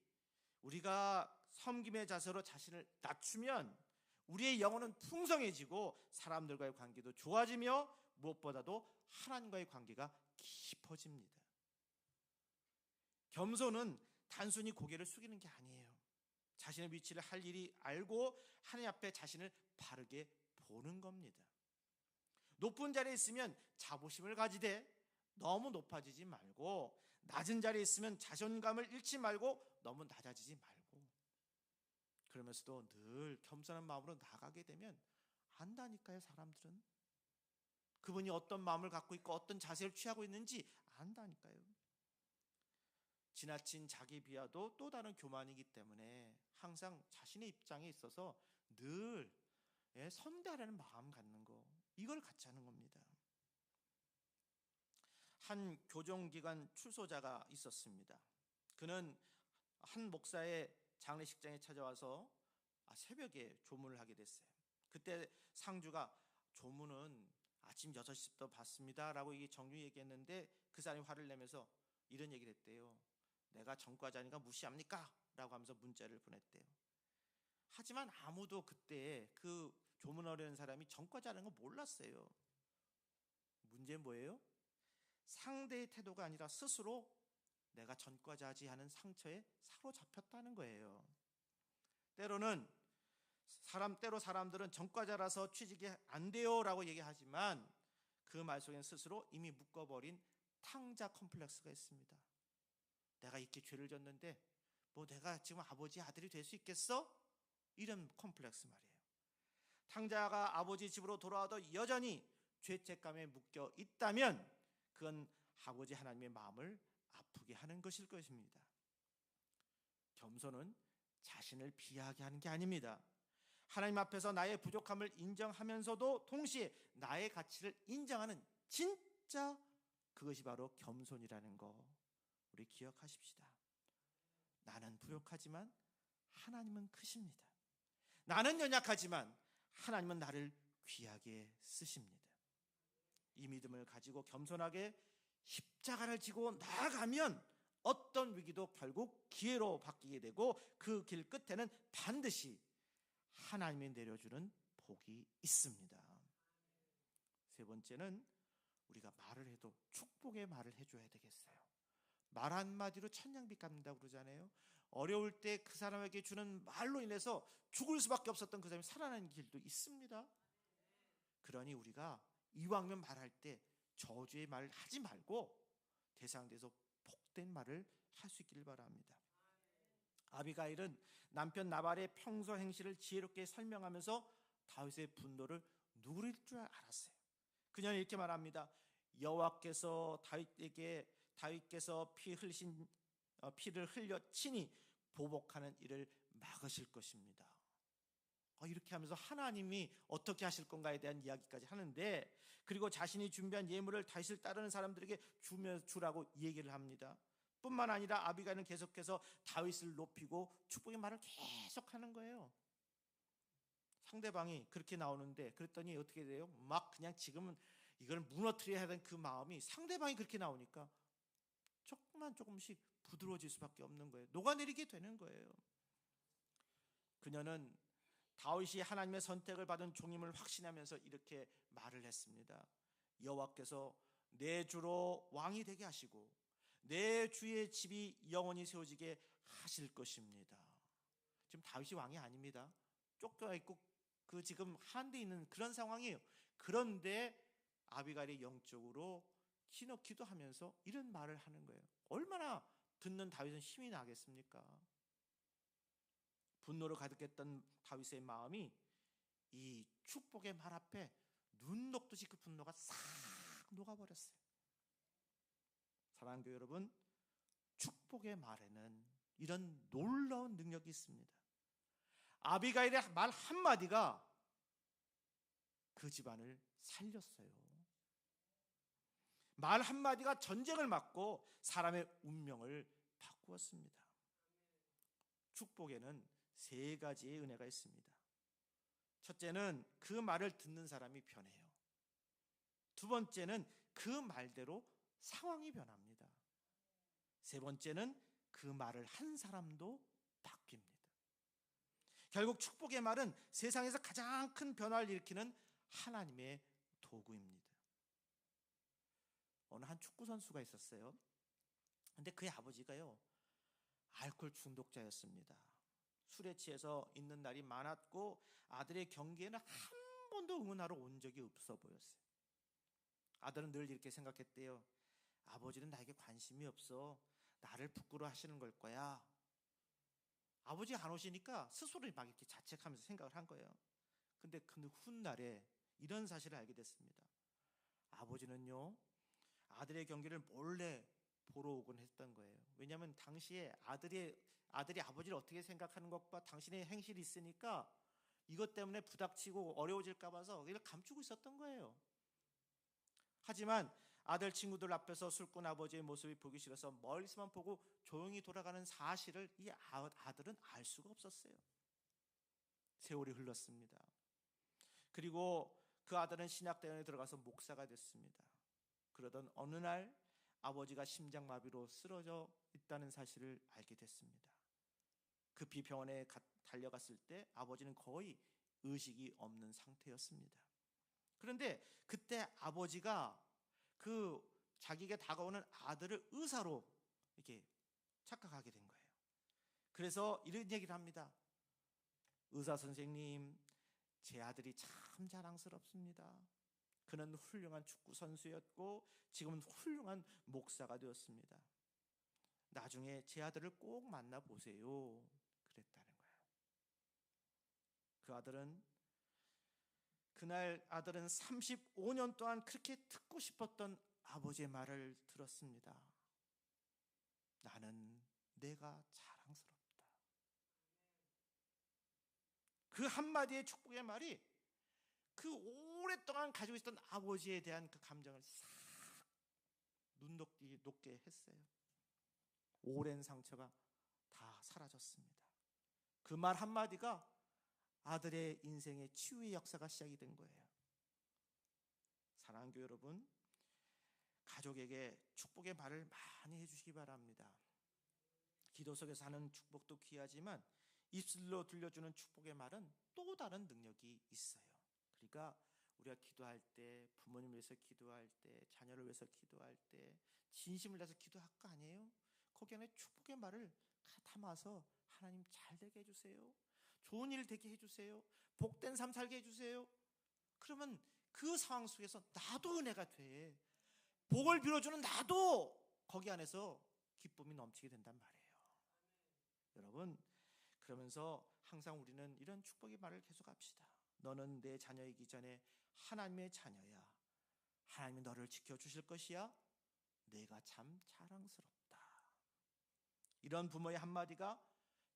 우리가 섬김의 자세로 자신을 낮추면 우리의 영혼은 풍성해지고 사람들과의 관계도 좋아지며 무엇보다도 하나님과의 관계가 깊어집니다. 겸손은 단순히 고개를 숙이는 게 아니에요. 자신의 위치를 할 일이 알고 하나님 앞에 자신을 바르게 보는 겁니다. 높은 자리에 있으면 자부심을 가지되 너무 높아지지 말고, 낮은 자리에 있으면 자존감을 잃지 말고 너무 낮아지지 말고, 그러면서도 늘 겸손한 마음으로 나가게 되면 안다니까요. 사람들은 그분이 어떤 마음을 갖고 있고 어떤 자세를 취하고 있는지 안다니까요. 지나친 자기 비하도 또 다른 교만이기 때문에 항상 자신의 입장에 있어서 늘 선대하려는 마음 갖는 거, 이걸 갖지 않은 겁니다. 한 교정기관 출소자가 있었습니다. 그는 한 목사의 장례식장에 찾아와서 새벽에 조문을 하게 됐어요. 그때 상주가 조문은 아침 6시부터 받습니다 라고 정중히 얘기했는데, 그 사람이 화를 내면서 이런 얘기를 했대요. 내가 전과자니까 무시합니까? 라고 하면서 문자를 보냈대요. 하지만 아무도 그때 그 조문하려는 사람이 전과자라는 거 몰랐어요. 문제는 뭐예요? 상대의 태도가 아니라 스스로 내가 전과자지 하는 상처에 사로잡혔다는 거예요. 때로 사람들은 전과자라서 취직이 안 돼요 라고 얘기하지만 그 말 속에는 스스로 이미 묶어버린 탕자 컴플렉스가 있습니다. 내가 이렇게 죄를 졌는데 뭐 내가 지금 아버지 아들이 될 수 있겠어? 이런 컴플렉스 말이에요. 탕자가 아버지 집으로 돌아와도 여전히 죄책감에 묶여 있다면 그건 아버지 하나님의 마음을 아프게 하는 것일 것입니다. 겸손은 자신을 비하하게 하는 게 아닙니다. 하나님 앞에서 나의 부족함을 인정하면서도 동시에 나의 가치를 인정하는, 진짜 그것이 바로 겸손이라는 거 우리 기억하십시다. 나는 부족하지만 하나님은 크십니다. 나는 연약하지만 하나님은 나를 귀하게 쓰십니다. 이 믿음을 가지고 겸손하게 십자가를 지고 나아가면 어떤 위기도 결국 기회로 바뀌게 되고 그 길 끝에는 반드시 하나님이 내려주는 복이 있습니다. 세 번째는 우리가 말을 해도 축복의 말을 해줘야 되겠어요. 말 한마디로 천냥빚 갚는다고 그러잖아요. 어려울 때 그 사람에게 주는 말로 인해서 죽을 수밖에 없었던 그 사람이 살아나는 길도 있습니다. 그러니 우리가 이왕이면 말할 때 저주의 말을 하지 말고 대상돼서 복된 말을 할 수 있기를 바랍니다. 아비가일은 남편 나발의 평소 행실을 지혜롭게 설명하면서 다윗의 분노를 누릴 줄 알았어요. 그녀는 이렇게 말합니다. 여호와께서 다윗께서 피를 흘려 친히 보복하는 일을 막으실 것입니다. 이렇게 하면서 하나님이 어떻게 하실 건가에 대한 이야기까지 하는데, 그리고 자신이 준비한 예물을 다윗을 따르는 사람들에게 주라고 얘기를 합니다. 뿐만 아니라 아비가일은 계속해서 다윗을 높이고 축복의 말을 계속하는 거예요. 상대방이 그렇게 나오는데, 그랬더니 어떻게 돼요? 막 그냥 지금은 이걸 무너뜨려야 하는 그 마음이 상대방이 그렇게 나오니까 조금씩 부드러워질 수밖에 없는 거예요. 녹아내리게 되는 거예요. 그녀는 다윗이 하나님의 선택을 받은 종임을 확신하면서 이렇게 말을 했습니다. 여호와께서 내 주로 왕이 되게 하시고 내 주의 집이 영원히 세워지게 하실 것입니다. 지금 다윗이 왕이 아닙니다. 쫓겨나 있고 그 지금 한데 있는 그런 상황이에요. 그런데 아비가일이 영적으로 기도하면서 이런 말을 하는 거예요. 얼마나 듣는 다윗은 힘이 나겠습니까? 분노로 가득했던 다윗의 마음이 이 축복의 말 앞에 눈 녹듯이 그 분노가 싹 녹아버렸어요. 사랑하는 교회 여러분, 축복의 말에는 이런 놀라운 능력이 있습니다. 아비가일의 말 한마디가 그 집안을 살렸어요. 말 한마디가 전쟁을 막고 사람의 운명을 바꾸었습니다. 축복에는 세 가지의 은혜가 있습니다. 첫째는 그 말을 듣는 사람이 변해요. 두 번째는 그 말대로 상황이 변합니다. 세 번째는 그 말을 한 사람도 바뀝니다. 결국 축복의 말은 세상에서 가장 큰 변화를 일으키는 하나님의 도구입니다. 어느 한 축구 선수가 있었어요. 근데 그의 아버지가요, 알코올 중독자였습니다. 술에 취해서 있는 날이 많았고 아들의 경기에는 한 번도 응원하러 온 적이 없어 보였어요. 아들은 늘 이렇게 생각했대요. 아버지는 나에게 관심이 없어. 나를 부끄러워하시는 걸 거야. 아버지가 안 오시니까 스스로 막 이렇게 자책하면서 생각을 한 거예요. 근데 그 훗날에 이런 사실을 알게 됐습니다. 아버지는요, 아들의 경기를 몰래 보러 오곤 했던 거예요. 왜냐하면 당시에 아들이 아버지를 어떻게 생각하는 것과 당신의 행실이 있으니까 이것 때문에 부닥치고 어려워질까 봐서 이걸 감추고 있었던 거예요. 하지만 아들 친구들 앞에서 술꾼 아버지의 모습이 보기 싫어서 멀리서만 보고 조용히 돌아가는 사실을 이 아들은 알 수가 없었어요. 세월이 흘렀습니다. 그리고 그 아들은 신학대원에 들어가서 목사가 됐습니다. 그러던 어느 날 아버지가 심장마비로 쓰러져 있다는 사실을 알게 됐습니다. 급히 병원에 달려갔을 때 아버지는 거의 의식이 없는 상태였습니다. 그런데 그때 아버지가 그 자기에게 다가오는 아들을 의사로 이렇게 착각하게 된 거예요. 그래서 이런 얘기를 합니다. 의사 선생님, 제 아들이 참 자랑스럽습니다. 그는 훌륭한 축구 선수였고 지금은 훌륭한 목사가 되었습니다. 나중에 제 아들을 꼭 만나보세요. 그랬다는 거예요. 그 아들은 그날 아들은 35년 동안 그렇게 듣고 싶었던 아버지의 말을 들었습니다. 나는 내가 자랑스럽다. 그 한마디의 축복의 말이 그 오랫동안 가지고 있었던 아버지에 대한 그 감정을 싹 눈 녹게 했어요. 오랜 상처가 다 사라졌습니다. 그 말 한마디가 아들의 인생의 치유의 역사가 시작이 된 거예요. 사랑하는 교회 여러분, 가족에게 축복의 말을 많이 해주시기 바랍니다. 기도 속에서 하는 축복도 귀하지만 입술로 들려주는 축복의 말은 또 다른 능력이 있어요. 그러니까 우리가 기도할 때, 부모님을 위해서 기도할 때, 자녀를 위해서 기도할 때 진심을 다해서 기도할 거 아니에요? 거기 안에 축복의 말을 담아서 하나님 잘 되게 해주세요. 좋은 일 되게 해주세요. 복된 삶 살게 해주세요. 그러면 그 상황 속에서 나도 은혜가 돼. 복을 빌어주는 나도 거기 안에서 기쁨이 넘치게 된단 말이에요. 여러분, 그러면서 항상 우리는 이런 축복의 말을 계속합시다. 너는 내 자녀이기 전에 하나님의 자녀야. 하나님이 너를 지켜주실 것이야. 내가 참 자랑스럽다. 이런 부모의 한마디가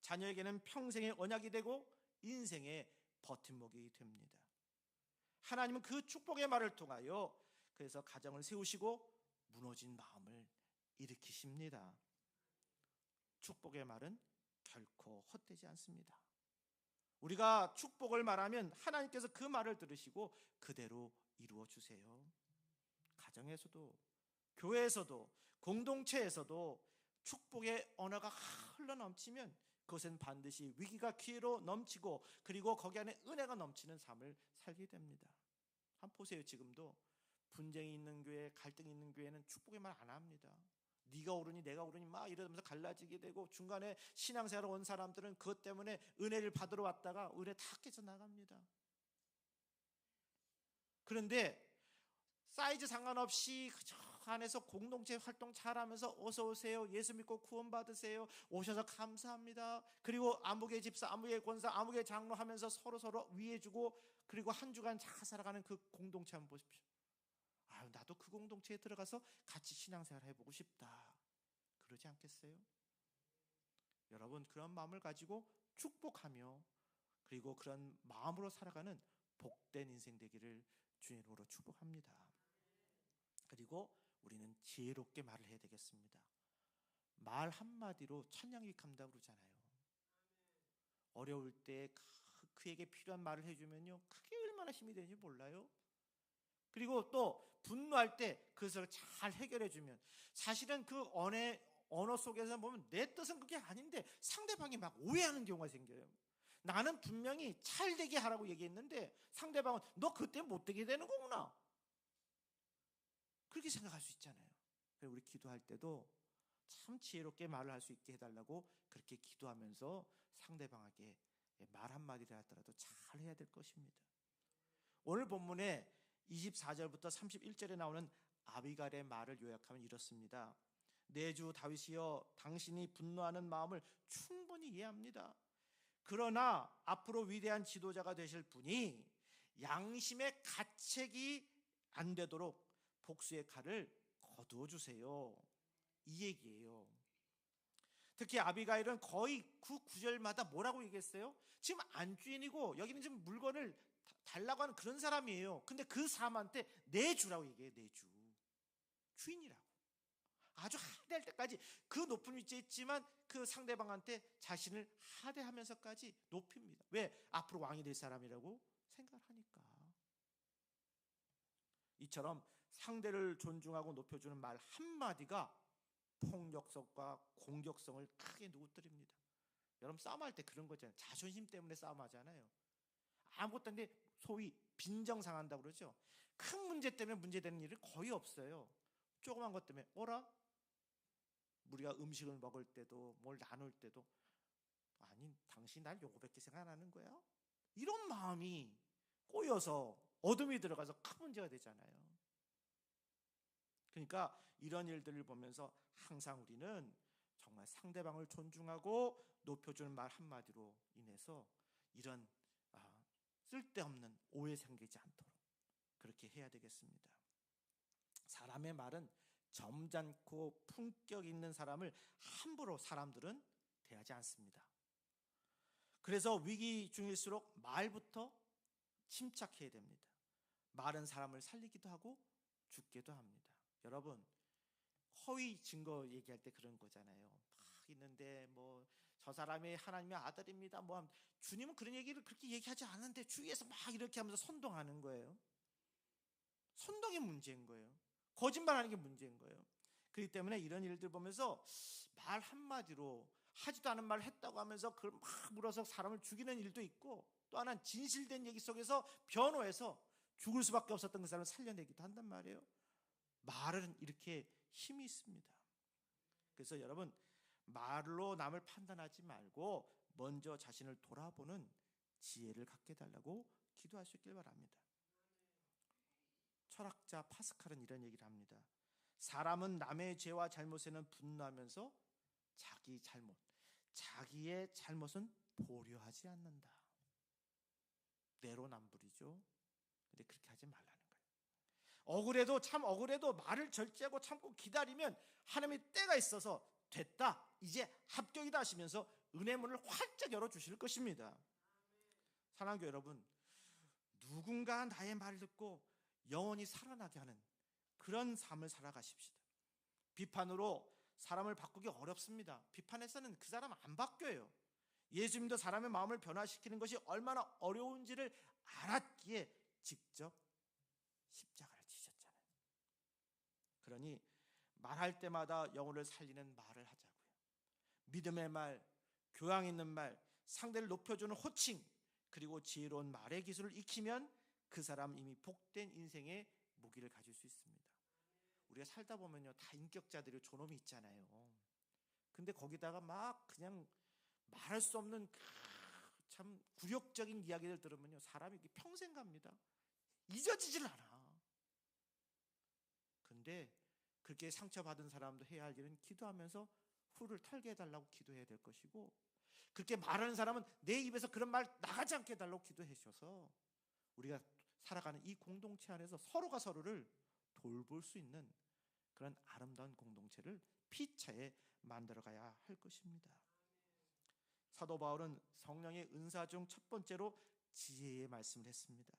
자녀에게는 평생의 언약이 되고 인생의 버팀목이 됩니다. 하나님은 그 축복의 말을 통하여 그래서 가정을 세우시고 무너진 마음을 일으키십니다. 축복의 말은 결코 헛되지 않습니다. 우리가 축복을 말하면 하나님께서 그 말을 들으시고 그대로 이루어 주세요. 가정에서도 교회에서도 공동체에서도 축복의 언어가 흘러넘치면 그것은 반드시 위기가 기회로 넘치고 그리고 거기 안에 은혜가 넘치는 삶을 살게 됩니다. 한번 보세요. 지금도 분쟁이 있는 교회, 갈등이 있는 교회는 축복의 말 안 합니다. 네가 옳으니 내가 옳으니 막 이러면서 갈라지게 되고 중간에 신앙생활 온 사람들은 그것 때문에 은혜를 받으러 왔다가 은혜 다 깨져 나갑니다. 그런데 사이즈 상관없이 그저 안에서 공동체 활동 잘하면서 어서 오세요, 예수 믿고 구원 받으세요, 오셔서 감사합니다, 그리고 아무개 집사, 아무개 권사, 아무개 장로 하면서 서로 위해주고, 그리고 한 주간 잘 살아가는 그 공동체 한번 보십시오. 아유, 나도 그 공동체에 들어가서 같이 신앙생활 해보고 싶다, 그러지 않겠어요? 여러분, 그런 마음을 가지고 축복하며 그리고 그런 마음으로 살아가는 복된 인생 되기를 주님으로 축복합니다. 그리고 우리는 지혜롭게 말을 해야 되겠습니다. 말 한마디로 천냥vic한다고 그러잖아요. 어려울 때 그에게 필요한 말을 해주면요, 그게 얼마나 힘이 되는지 몰라요. 그리고 또 분노할 때 그것을 잘 해결해주면, 사실은 그 언어 속에서 보면 내 뜻은 그게 아닌데 상대방이 막 오해하는 경우가 생겨요. 나는 분명히 잘 되게 하라고 얘기했는데 상대방은 너 그때 못 되게 되는 거구나, 그렇게 생각할 수 있잖아요. 그래서 우리 기도할 때도 참 지혜롭게 말을 할 수 있게 해달라고 그렇게 기도하면서 상대방에게 말 한마디라도 잘 해야 될 것입니다. 오늘 본문에 24절부터 31절에 나오는 아비갈의 말을 요약하면 이렇습니다. 내 주 다윗이여, 당신이 분노하는 마음을 충분히 이해합니다. 그러나 앞으로 위대한 지도자가 되실 분이 양심의 가책이 안 되도록 복수의 칼을 거두어 주세요, 이 얘기예요. 특히 아비가일은 거의 그 구절마다 뭐라고 얘기했어요? 지금 안주인이고 여기는 지금 물건을 달라고 하는 그런 사람이에요. 근데 그 사람한테 내주라고 얘기해요. 내주, 주인이라고. 아주 하대할 때까지 그 높은 위치에 있지만 그 상대방한테 자신을 하대하면서까지 높입니다. 왜? 앞으로 왕이 될 사람이라고 생각하니까. 이처럼 상대를 존중하고 높여주는 말 한마디가 폭력성과 공격성을 크게 누그뜨립니다. 여러분, 싸움할 때 그런 거잖아요. 자존심 때문에 싸움하잖아요. 아무것도 아닌데 소위 빈정상한다고 그러죠. 큰 문제 때문에 문제되는 일은 거의 없어요. 조그만 것 때문에 어라? 우리가 음식을 먹을 때도 뭘 나눌 때도 아니, 당신 날 요거밖에 생각 안 하는 거야? 이런 마음이 꼬여서 어둠이 들어가서 큰 문제가 되잖아요. 그러니까 이런 일들을 보면서 항상 우리는 정말 상대방을 존중하고 높여주는 말 한마디로 인해서 이런 쓸데없는 오해 생기지 않도록 그렇게 해야 되겠습니다. 사람의 말은 점잖고 품격 있는 사람을 함부로 사람들은 대하지 않습니다. 그래서 위기 중일수록 말부터 침착해야 됩니다. 말은 사람을 살리기도 하고 죽기도 합니다. 여러분, 허위 증거 얘기할 때 그런 거잖아요. 막 있는데 뭐 저 사람이 하나님의 아들입니다, 뭐 주님은 그런 얘기를 그렇게 얘기하지 않는데 주위에서 막 이렇게 하면서 선동하는 거예요. 선동이 문제인 거예요. 거짓말하는 게 문제인 거예요. 그렇기 때문에 이런 일들 보면서 말 한마디로 하지도 않은 말을 했다고 하면서 그걸 막 물어서 사람을 죽이는 일도 있고, 또 하나는 진실된 얘기 속에서 변호해서 죽을 수밖에 없었던 그 사람을 살려내기도 한단 말이에요. 말은 이렇게 힘이 있습니다. 그래서 여러분, 말로 남을 판단하지 말고 먼저 자신을 돌아보는 지혜를 갖게 해달라고 기도할 수 있길 바랍니다. 철학자 파스칼은 이런 얘기를 합니다. 사람은 남의 죄와 잘못에는 분노하면서 자기의 잘못은 보려하지 않는다. 내로남불이죠. 근데 그렇게 하지 말라는 거예요. 참 억울해도 말을 절제하고 참고 기다리면 하나님의 때가 있어서 됐다, 이제 합격이다 하시면서 은혜 문을 활짝 열어주실 것입니다. 사랑하는 여러분, 누군가 나의 말을 듣고 영원히 살아나게 하는 그런 삶을 살아가십시다. 비판으로 사람을 바꾸기 어렵습니다. 비판해서는 그 사람 안 바뀌어요. 예수님도 사람의 마음을 변화시키는 것이 얼마나 어려운지를 알았기에 직접 십자가를 지셨잖아요. 그러니 말할 때마다 영혼을 살리는 말을 하자고요. 믿음의 말, 교양 있는 말, 상대를 높여주는 호칭, 그리고 지혜로운 말의 기술을 익히면 그 사람 이미 복된 인생의 무기를 가질 수 있습니다. 우리가 살다 보면요, 다 인격자들이 존엄이 있잖아요. 근데 거기다가 막 그냥 말할 수 없는 참 굴욕적인 이야기를 들으면요, 사람이 평생 갑니다. 잊어지질 않아. 근데 그렇게 상처받은 사람도 해야 할 일은 기도하면서 후를 털게 해달라고 기도해야 될 것이고, 그렇게 말하는 사람은 내 입에서 그런 말 나가지 않게 해달라고 기도해 주셔서 우리가 살아가는 이 공동체 안에서 서로가 서로를 돌볼 수 있는 그런 아름다운 공동체를 피차에 만들어가야 할 것입니다. 사도 바울은 성령의 은사 중 첫 번째로 지혜의 말씀을 했습니다.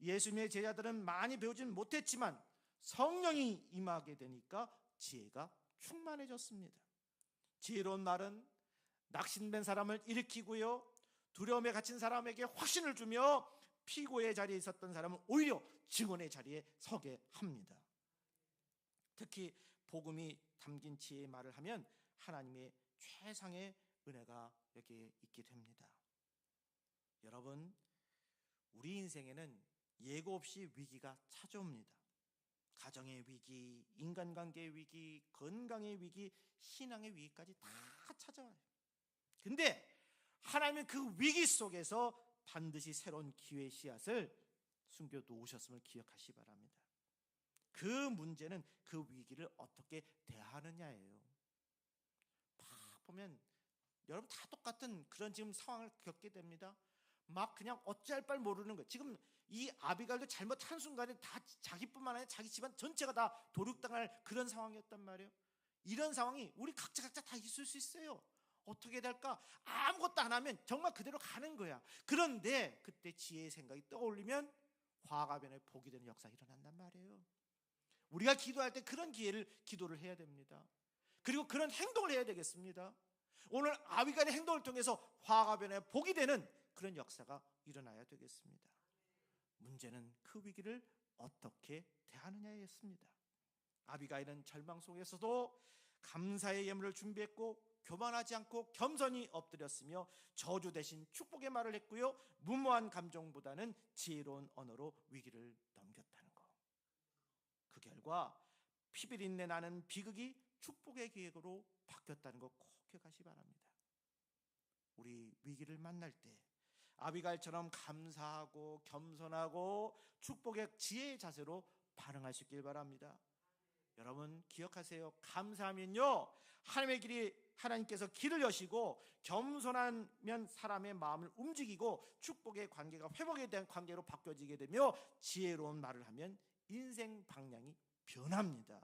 예수님의 제자들은 많이 배우지는 못했지만 성령이 임하게 되니까 지혜가 충만해졌습니다. 지혜로운 말은 낙심된 사람을 일으키고요, 두려움에 갇힌 사람에게 확신을 주며 피고의 자리에 있었던 사람은 오히려 증언의 자리에 서게 합니다. 특히 복음이 담긴 지혜의 말을 하면 하나님의 최상의 은혜가 여기에 있게 됩니다. 여러분, 우리 인생에는 예고 없이 위기가 찾아옵니다. 가정의 위기, 인간관계의 위기, 건강의 위기, 신앙의 위기까지 다 찾아와요. 근데 하나님은 그 위기 속에서 반드시 새로운 기회의 씨앗을 숨겨 놓으셨음을 기억하시기 바랍니다. 그 문제는 그 위기를 어떻게 대하느냐예요. 보면 여러분 다 똑같은 그런 지금 상황을 겪게 됩니다. 막 그냥 어찌할 바를 모르는 거예요. 지금 이 아비갈도 잘못한 순간에 다 자기뿐만 아니라 자기 집안 전체가 다 도륙당할 그런 상황이었단 말이에요. 이런 상황이 우리 각자 다 있을 수 있어요. 어떻게 될까? 아무것도 안 하면 정말 그대로 가는 거야. 그런데 그때 지혜의 생각이 떠올리면 화가 변해 복이 되는 역사가 일어난단 말이에요. 우리가 기도할 때 그런 기도를 해야 됩니다. 그리고 그런 행동을 해야 되겠습니다. 오늘 아비갈의 행동을 통해서 화가 변해 복이 되는 그런 역사가 일어나야 되겠습니다. 문제는 그 위기를 어떻게 대하느냐였습니다. 아비갈은 절망 속에서도 감사의 예물을 준비했고 교만하지 않고 겸손히 엎드렸으며 저주 대신 축복의 말을 했고요, 무모한 감정보다는 지혜로운 언어로 위기를 넘겼다는 것. 그 결과 피비린내 나는 비극이 축복의 계획으로 바뀌었다는 것 꼭 기억하시기 바랍니다. 우리 위기를 만날 때 아비갈처럼 감사하고 겸손하고 축복의 지혜의 자세로 반응할 수 있길 바랍니다. 여러분 기억하세요. 감사하면요, 하나님께서 길을 여시고, 겸손하면 사람의 마음을 움직이고 축복의 관계가 회복에 대한 관계로 바뀌어지게 되며, 지혜로운 말을 하면 인생 방향이 변합니다.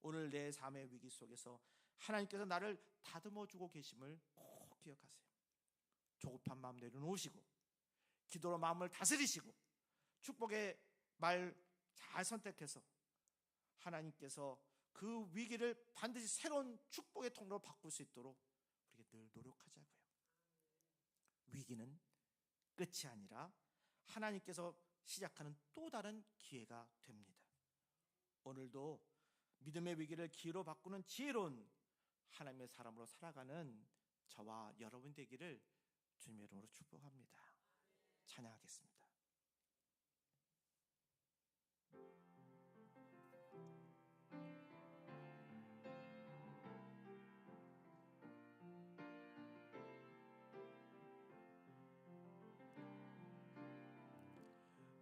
오늘 내 삶의 위기 속에서 하나님께서 나를 다듬어주고 계심을 꼭 기억하세요. 조급한 마음 내려놓으시고 기도로 마음을 다스리시고 축복의 말 잘 선택해서 하나님께서 그 위기를 반드시 새로운 축복의 통로로 바꿀 수 있도록 우리가 늘 노력하자고요. 위기는 끝이 아니라 하나님께서 시작하는 또 다른 기회가 됩니다. 오늘도 믿음의 위기를 기회로 바꾸는 지혜로운 하나님의 사람으로 살아가는 저와 여러분 되기를 주님의 이름으로 축복합니다. 찬양하겠습니다.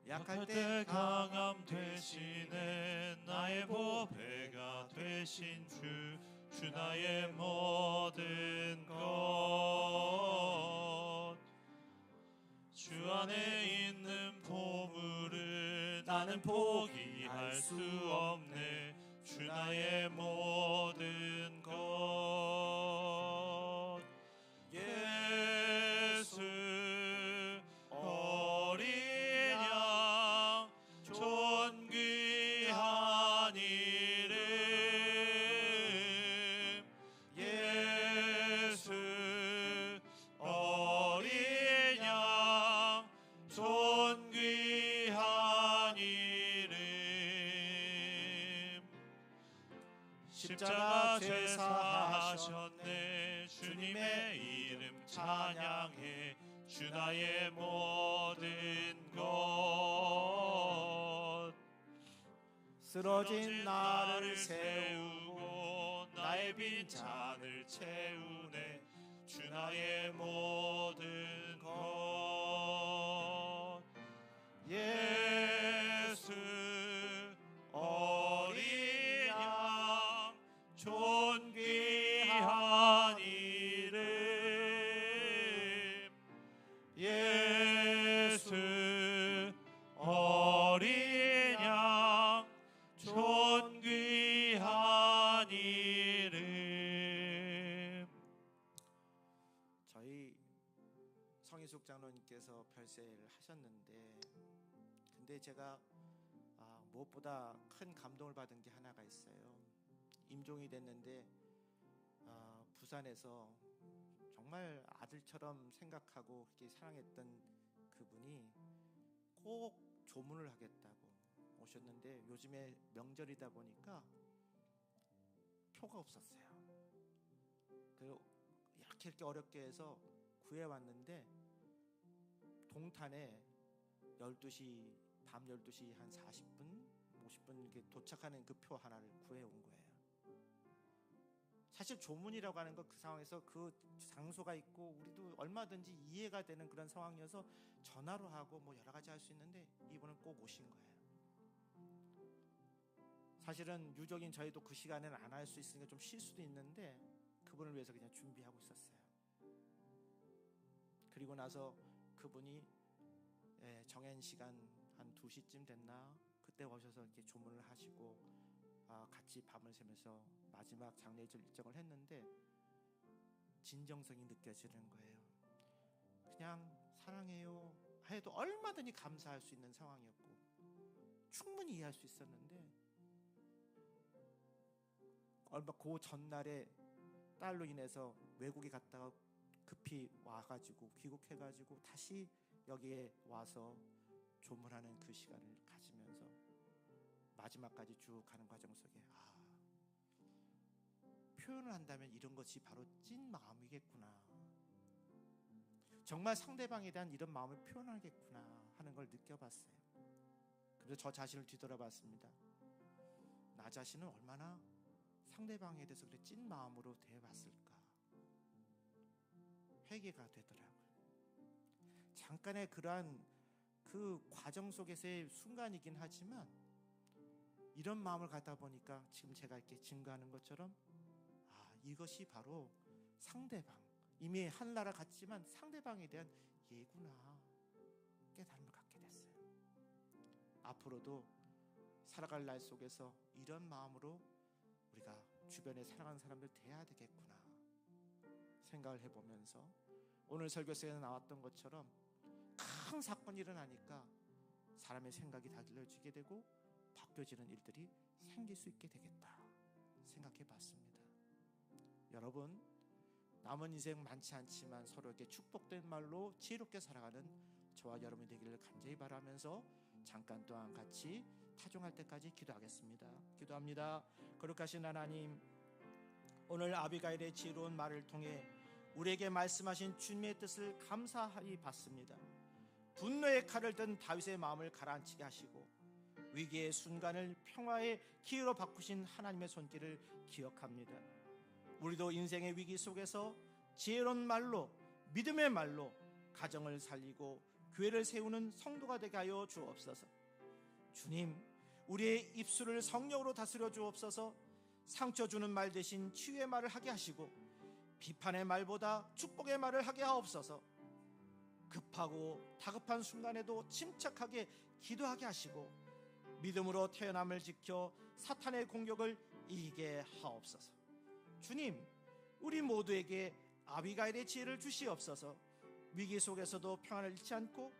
약할 때 강함 되시네 나의 보배가 되신 주 나의 모든 것. 주 안에 있는 보물을 나는 포기할 수 없네. 주 나의 모든 것. 예수 어린 양 존귀한 이름. 예수 어린 양 존귀한 이름. 십자가 죄사하셨네. 주님의 이름 찬양해. 주 나의 모든 것. 쓰러진 나를 세우고 나의 빈 잔을 채우네. 주 나의 모든 것. 귀한 이름 예수 어린 양 존귀한 이름. 저희 성희숙 장로님께서 별세를 하셨는데, 근데 제가 무엇보다 큰 감동을 받은 게 하나가 있어요. 임종이 됐는데 부산에서 정말 아들처럼 생각하고 그렇게 사랑했던 그분이 꼭 조문을 하겠다고 오셨는데, 요즘에 명절이다 보니까 표가 없었어요. 그리고 이렇게 어렵게 해서 구해왔는데, 동탄에 12시, 밤 12시 한 40분, 50분 이렇게 도착하는 그 표 하나를 구해온 거예요. 사실 조문이라고 하는 거 그 상황에서 그 장소가 있고 우리도 얼마든지 이해가 되는 그런 상황이어서 전화로 하고 뭐 여러 가지 할 수 있는데, 이분은 꼭 오신 거예요. 사실은 유족인 저희도 그 시간에는 안 할 수 있으니까 좀 쉴 수도 있는데, 그분을 위해서 그냥 준비하고 있었어요. 그리고 나서 그분이 정한 시간 한 2시쯤 됐나 그때 오셔서 이렇게 조문을 하시고 같이 밤을 새면서 마지막 장례 일정을 했는데, 진정성이 느껴지는 거예요. 그냥 사랑해요 해도 얼마든지 감사할 수 있는 상황이었고 충분히 이해할 수 있었는데, 얼마 그 전날에 딸로 인해서 외국에 갔다가 급히 와가지고 귀국해가지고 다시 여기에 와서 조문하는 그 시간을 가지면서 마지막까지 쭉 가는 과정 속에 표현을 한다면 이런 것이 바로 찐 마음이겠구나, 정말 상대방에 대한 이런 마음을 표현하겠구나 하는 걸 느껴봤어요. 그래서 저 자신을 뒤돌아봤습니다. 나 자신은 얼마나 상대방에 대해서 그래 찐 마음으로 대해봤을까 회개가 되더라고요. 잠깐의 그러한 그 과정 속에서의 순간이긴 하지만, 이런 마음을 갖다 보니까 지금 제가 이렇게 증거하는 것처럼 이것이 바로 상대방, 이미 하늘나라 같지만 상대방에 대한 예구나 깨달음을 갖게 됐어요. 앞으로도 살아갈 날 속에서 이런 마음으로 우리가 주변에 사랑하는 사람들 대해야 되겠구나 생각을 해보면서, 오늘 설교서에 나왔던 것처럼 큰 사건이 일어나니까 사람의 생각이 달라지게 되고 바뀌어지는 일들이 생길 수 있게 되겠다 생각해 봤습니다. 여러분, 남은 인생 많지 않지만 서로에게 축복된 말로 지혜롭게 살아가는 저와 여러분이 되기를 간절히 바라면서 잠깐 또한 같이 타종할 때까지 기도하겠습니다. 기도합니다. 거룩하신 하나님, 오늘 아비가일의 지혜로운 말을 통해 우리에게 말씀하신 주님의 뜻을 감사히 받습니다. 분노의 칼을 든 다윗의 마음을 가라앉히게 하시고 위기의 순간을 평화의 기회로 바꾸신 하나님의 손길을 기억합니다. 우리도 인생의 위기 속에서 지혜로운 말로, 믿음의 말로 가정을 살리고 교회를 세우는 성도가 되게 하여 주옵소서. 주님, 우리의 입술을 성령으로 다스려 주옵소서. 상처 주는 말 대신 치유의 말을 하게 하시고 비판의 말보다 축복의 말을 하게 하옵소서. 급하고 다급한 순간에도 침착하게 기도하게 하시고 믿음으로 태어남을 지켜 사탄의 공격을 이기게 하옵소서. 주님, 우리 모두에게 아비가일의 지혜를 주시옵소서. 위기 속에서도 평안을 잃지 않고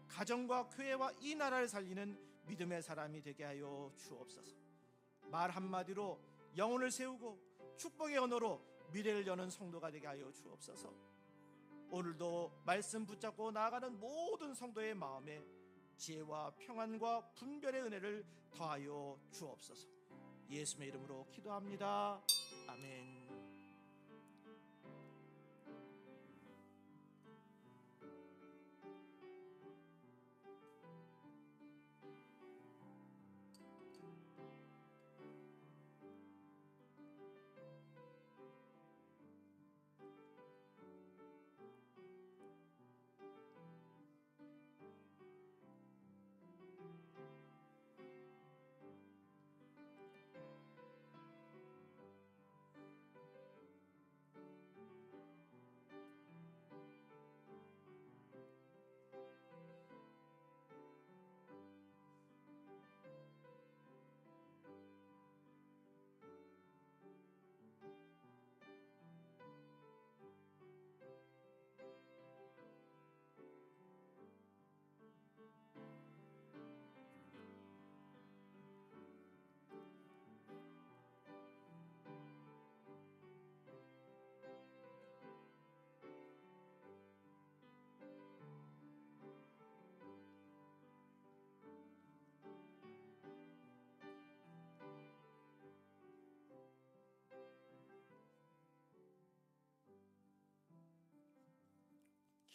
가정과 교회와 이 나라를 살리는 믿음의 사람이 되게 하여 주옵소서. 말 한마디로 영혼을 세우고 축복의 언어로 미래를 여는 성도가 되게 하여 주옵소서. 오늘도 말씀 붙잡고 나아가는 모든 성도의 마음에 지혜와 평안과 분별의 은혜를 더하여 주옵소서. 예수의 이름으로 기도합니다. 아멘.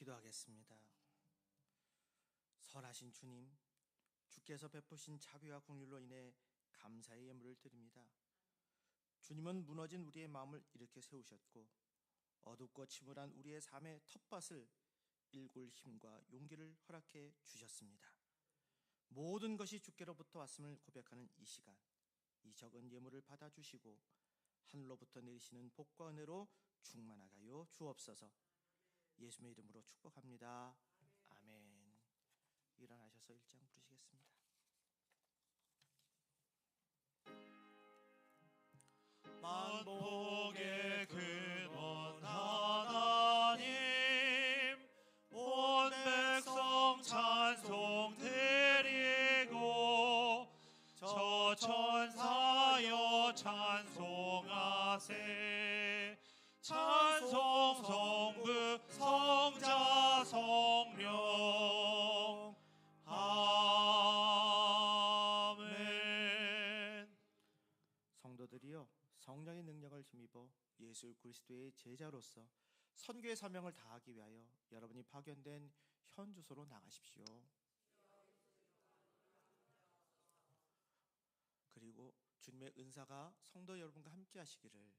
기도하겠습니다. 선하신 주님, 주께서 베푸신 자비와 긍휼로 인해 감사의 예물을 드립니다. 주님은 무너진 우리의 마음을 일으켜 세우셨고 어둡고 침울한 우리의 삶의 텃밭을 일굴 힘과 용기를 허락해 주셨습니다. 모든 것이 주께로부터 왔음을 고백하는 이 시간, 이 적은 예물을 받아주시고 하늘로부터 내리시는 복과 은혜로 충만하게 하여 주옵소서. 예수님의 이름으로 축복합니다. 아멘. 일어나셔서 1장 부르시겠습니다. 만복의 근원 하나님, 온 백성 찬송 드리고 저 천사여 찬송하세. 찬송 성부 성자 성령. 아멘. 성도들이여, 성령의 능력을 힘입어 예수 그리스도의 제자로서 선교의 사명을 다하기 위하여 여러분이 파견된 현 주소로 나가십시오. 그리고 주님의 은사가 성도 여러분과 함께 하시기를.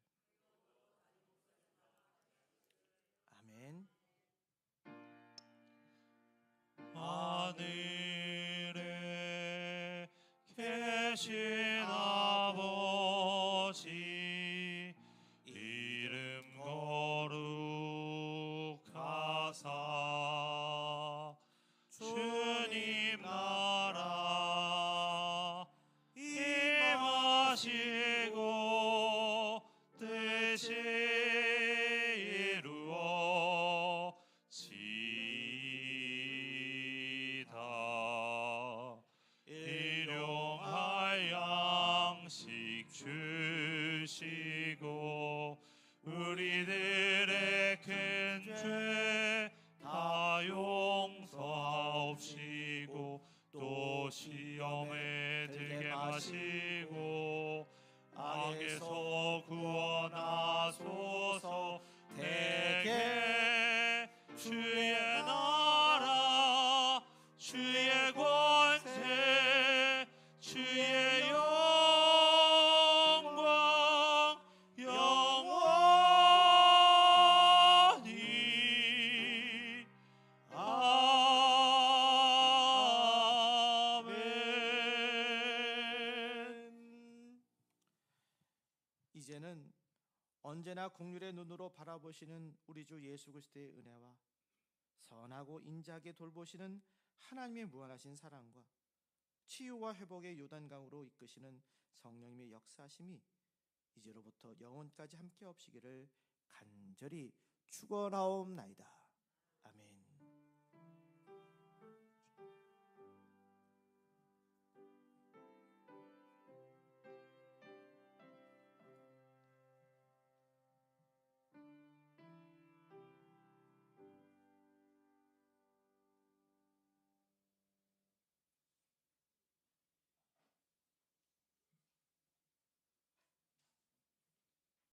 아멘. 하늘에 계신 아버지, 이름 거룩하사 주님 나라 임하시고 뜻이 이루어지이다. 일용할 양식 주시고 우리들의 큰 죄 다 용서하옵시고 또 시험에 들게 마시고 악에서 구원하소서. 대개 주의 나라 주의 권세 주의 영광 영원히. 아멘. 이제는 언제나 긍휼의 눈으로 바라보시는 우리 주 예수 그리스도의 은혜와 선하고 인자하게 돌보시는 하나님의 무한하신 사랑과 치유와 회복의 요단강으로 이끄시는 성령님의 역사하심이 이제로부터 영원까지 함께 없시기를 간절히 축원하옵나이다. 아멘.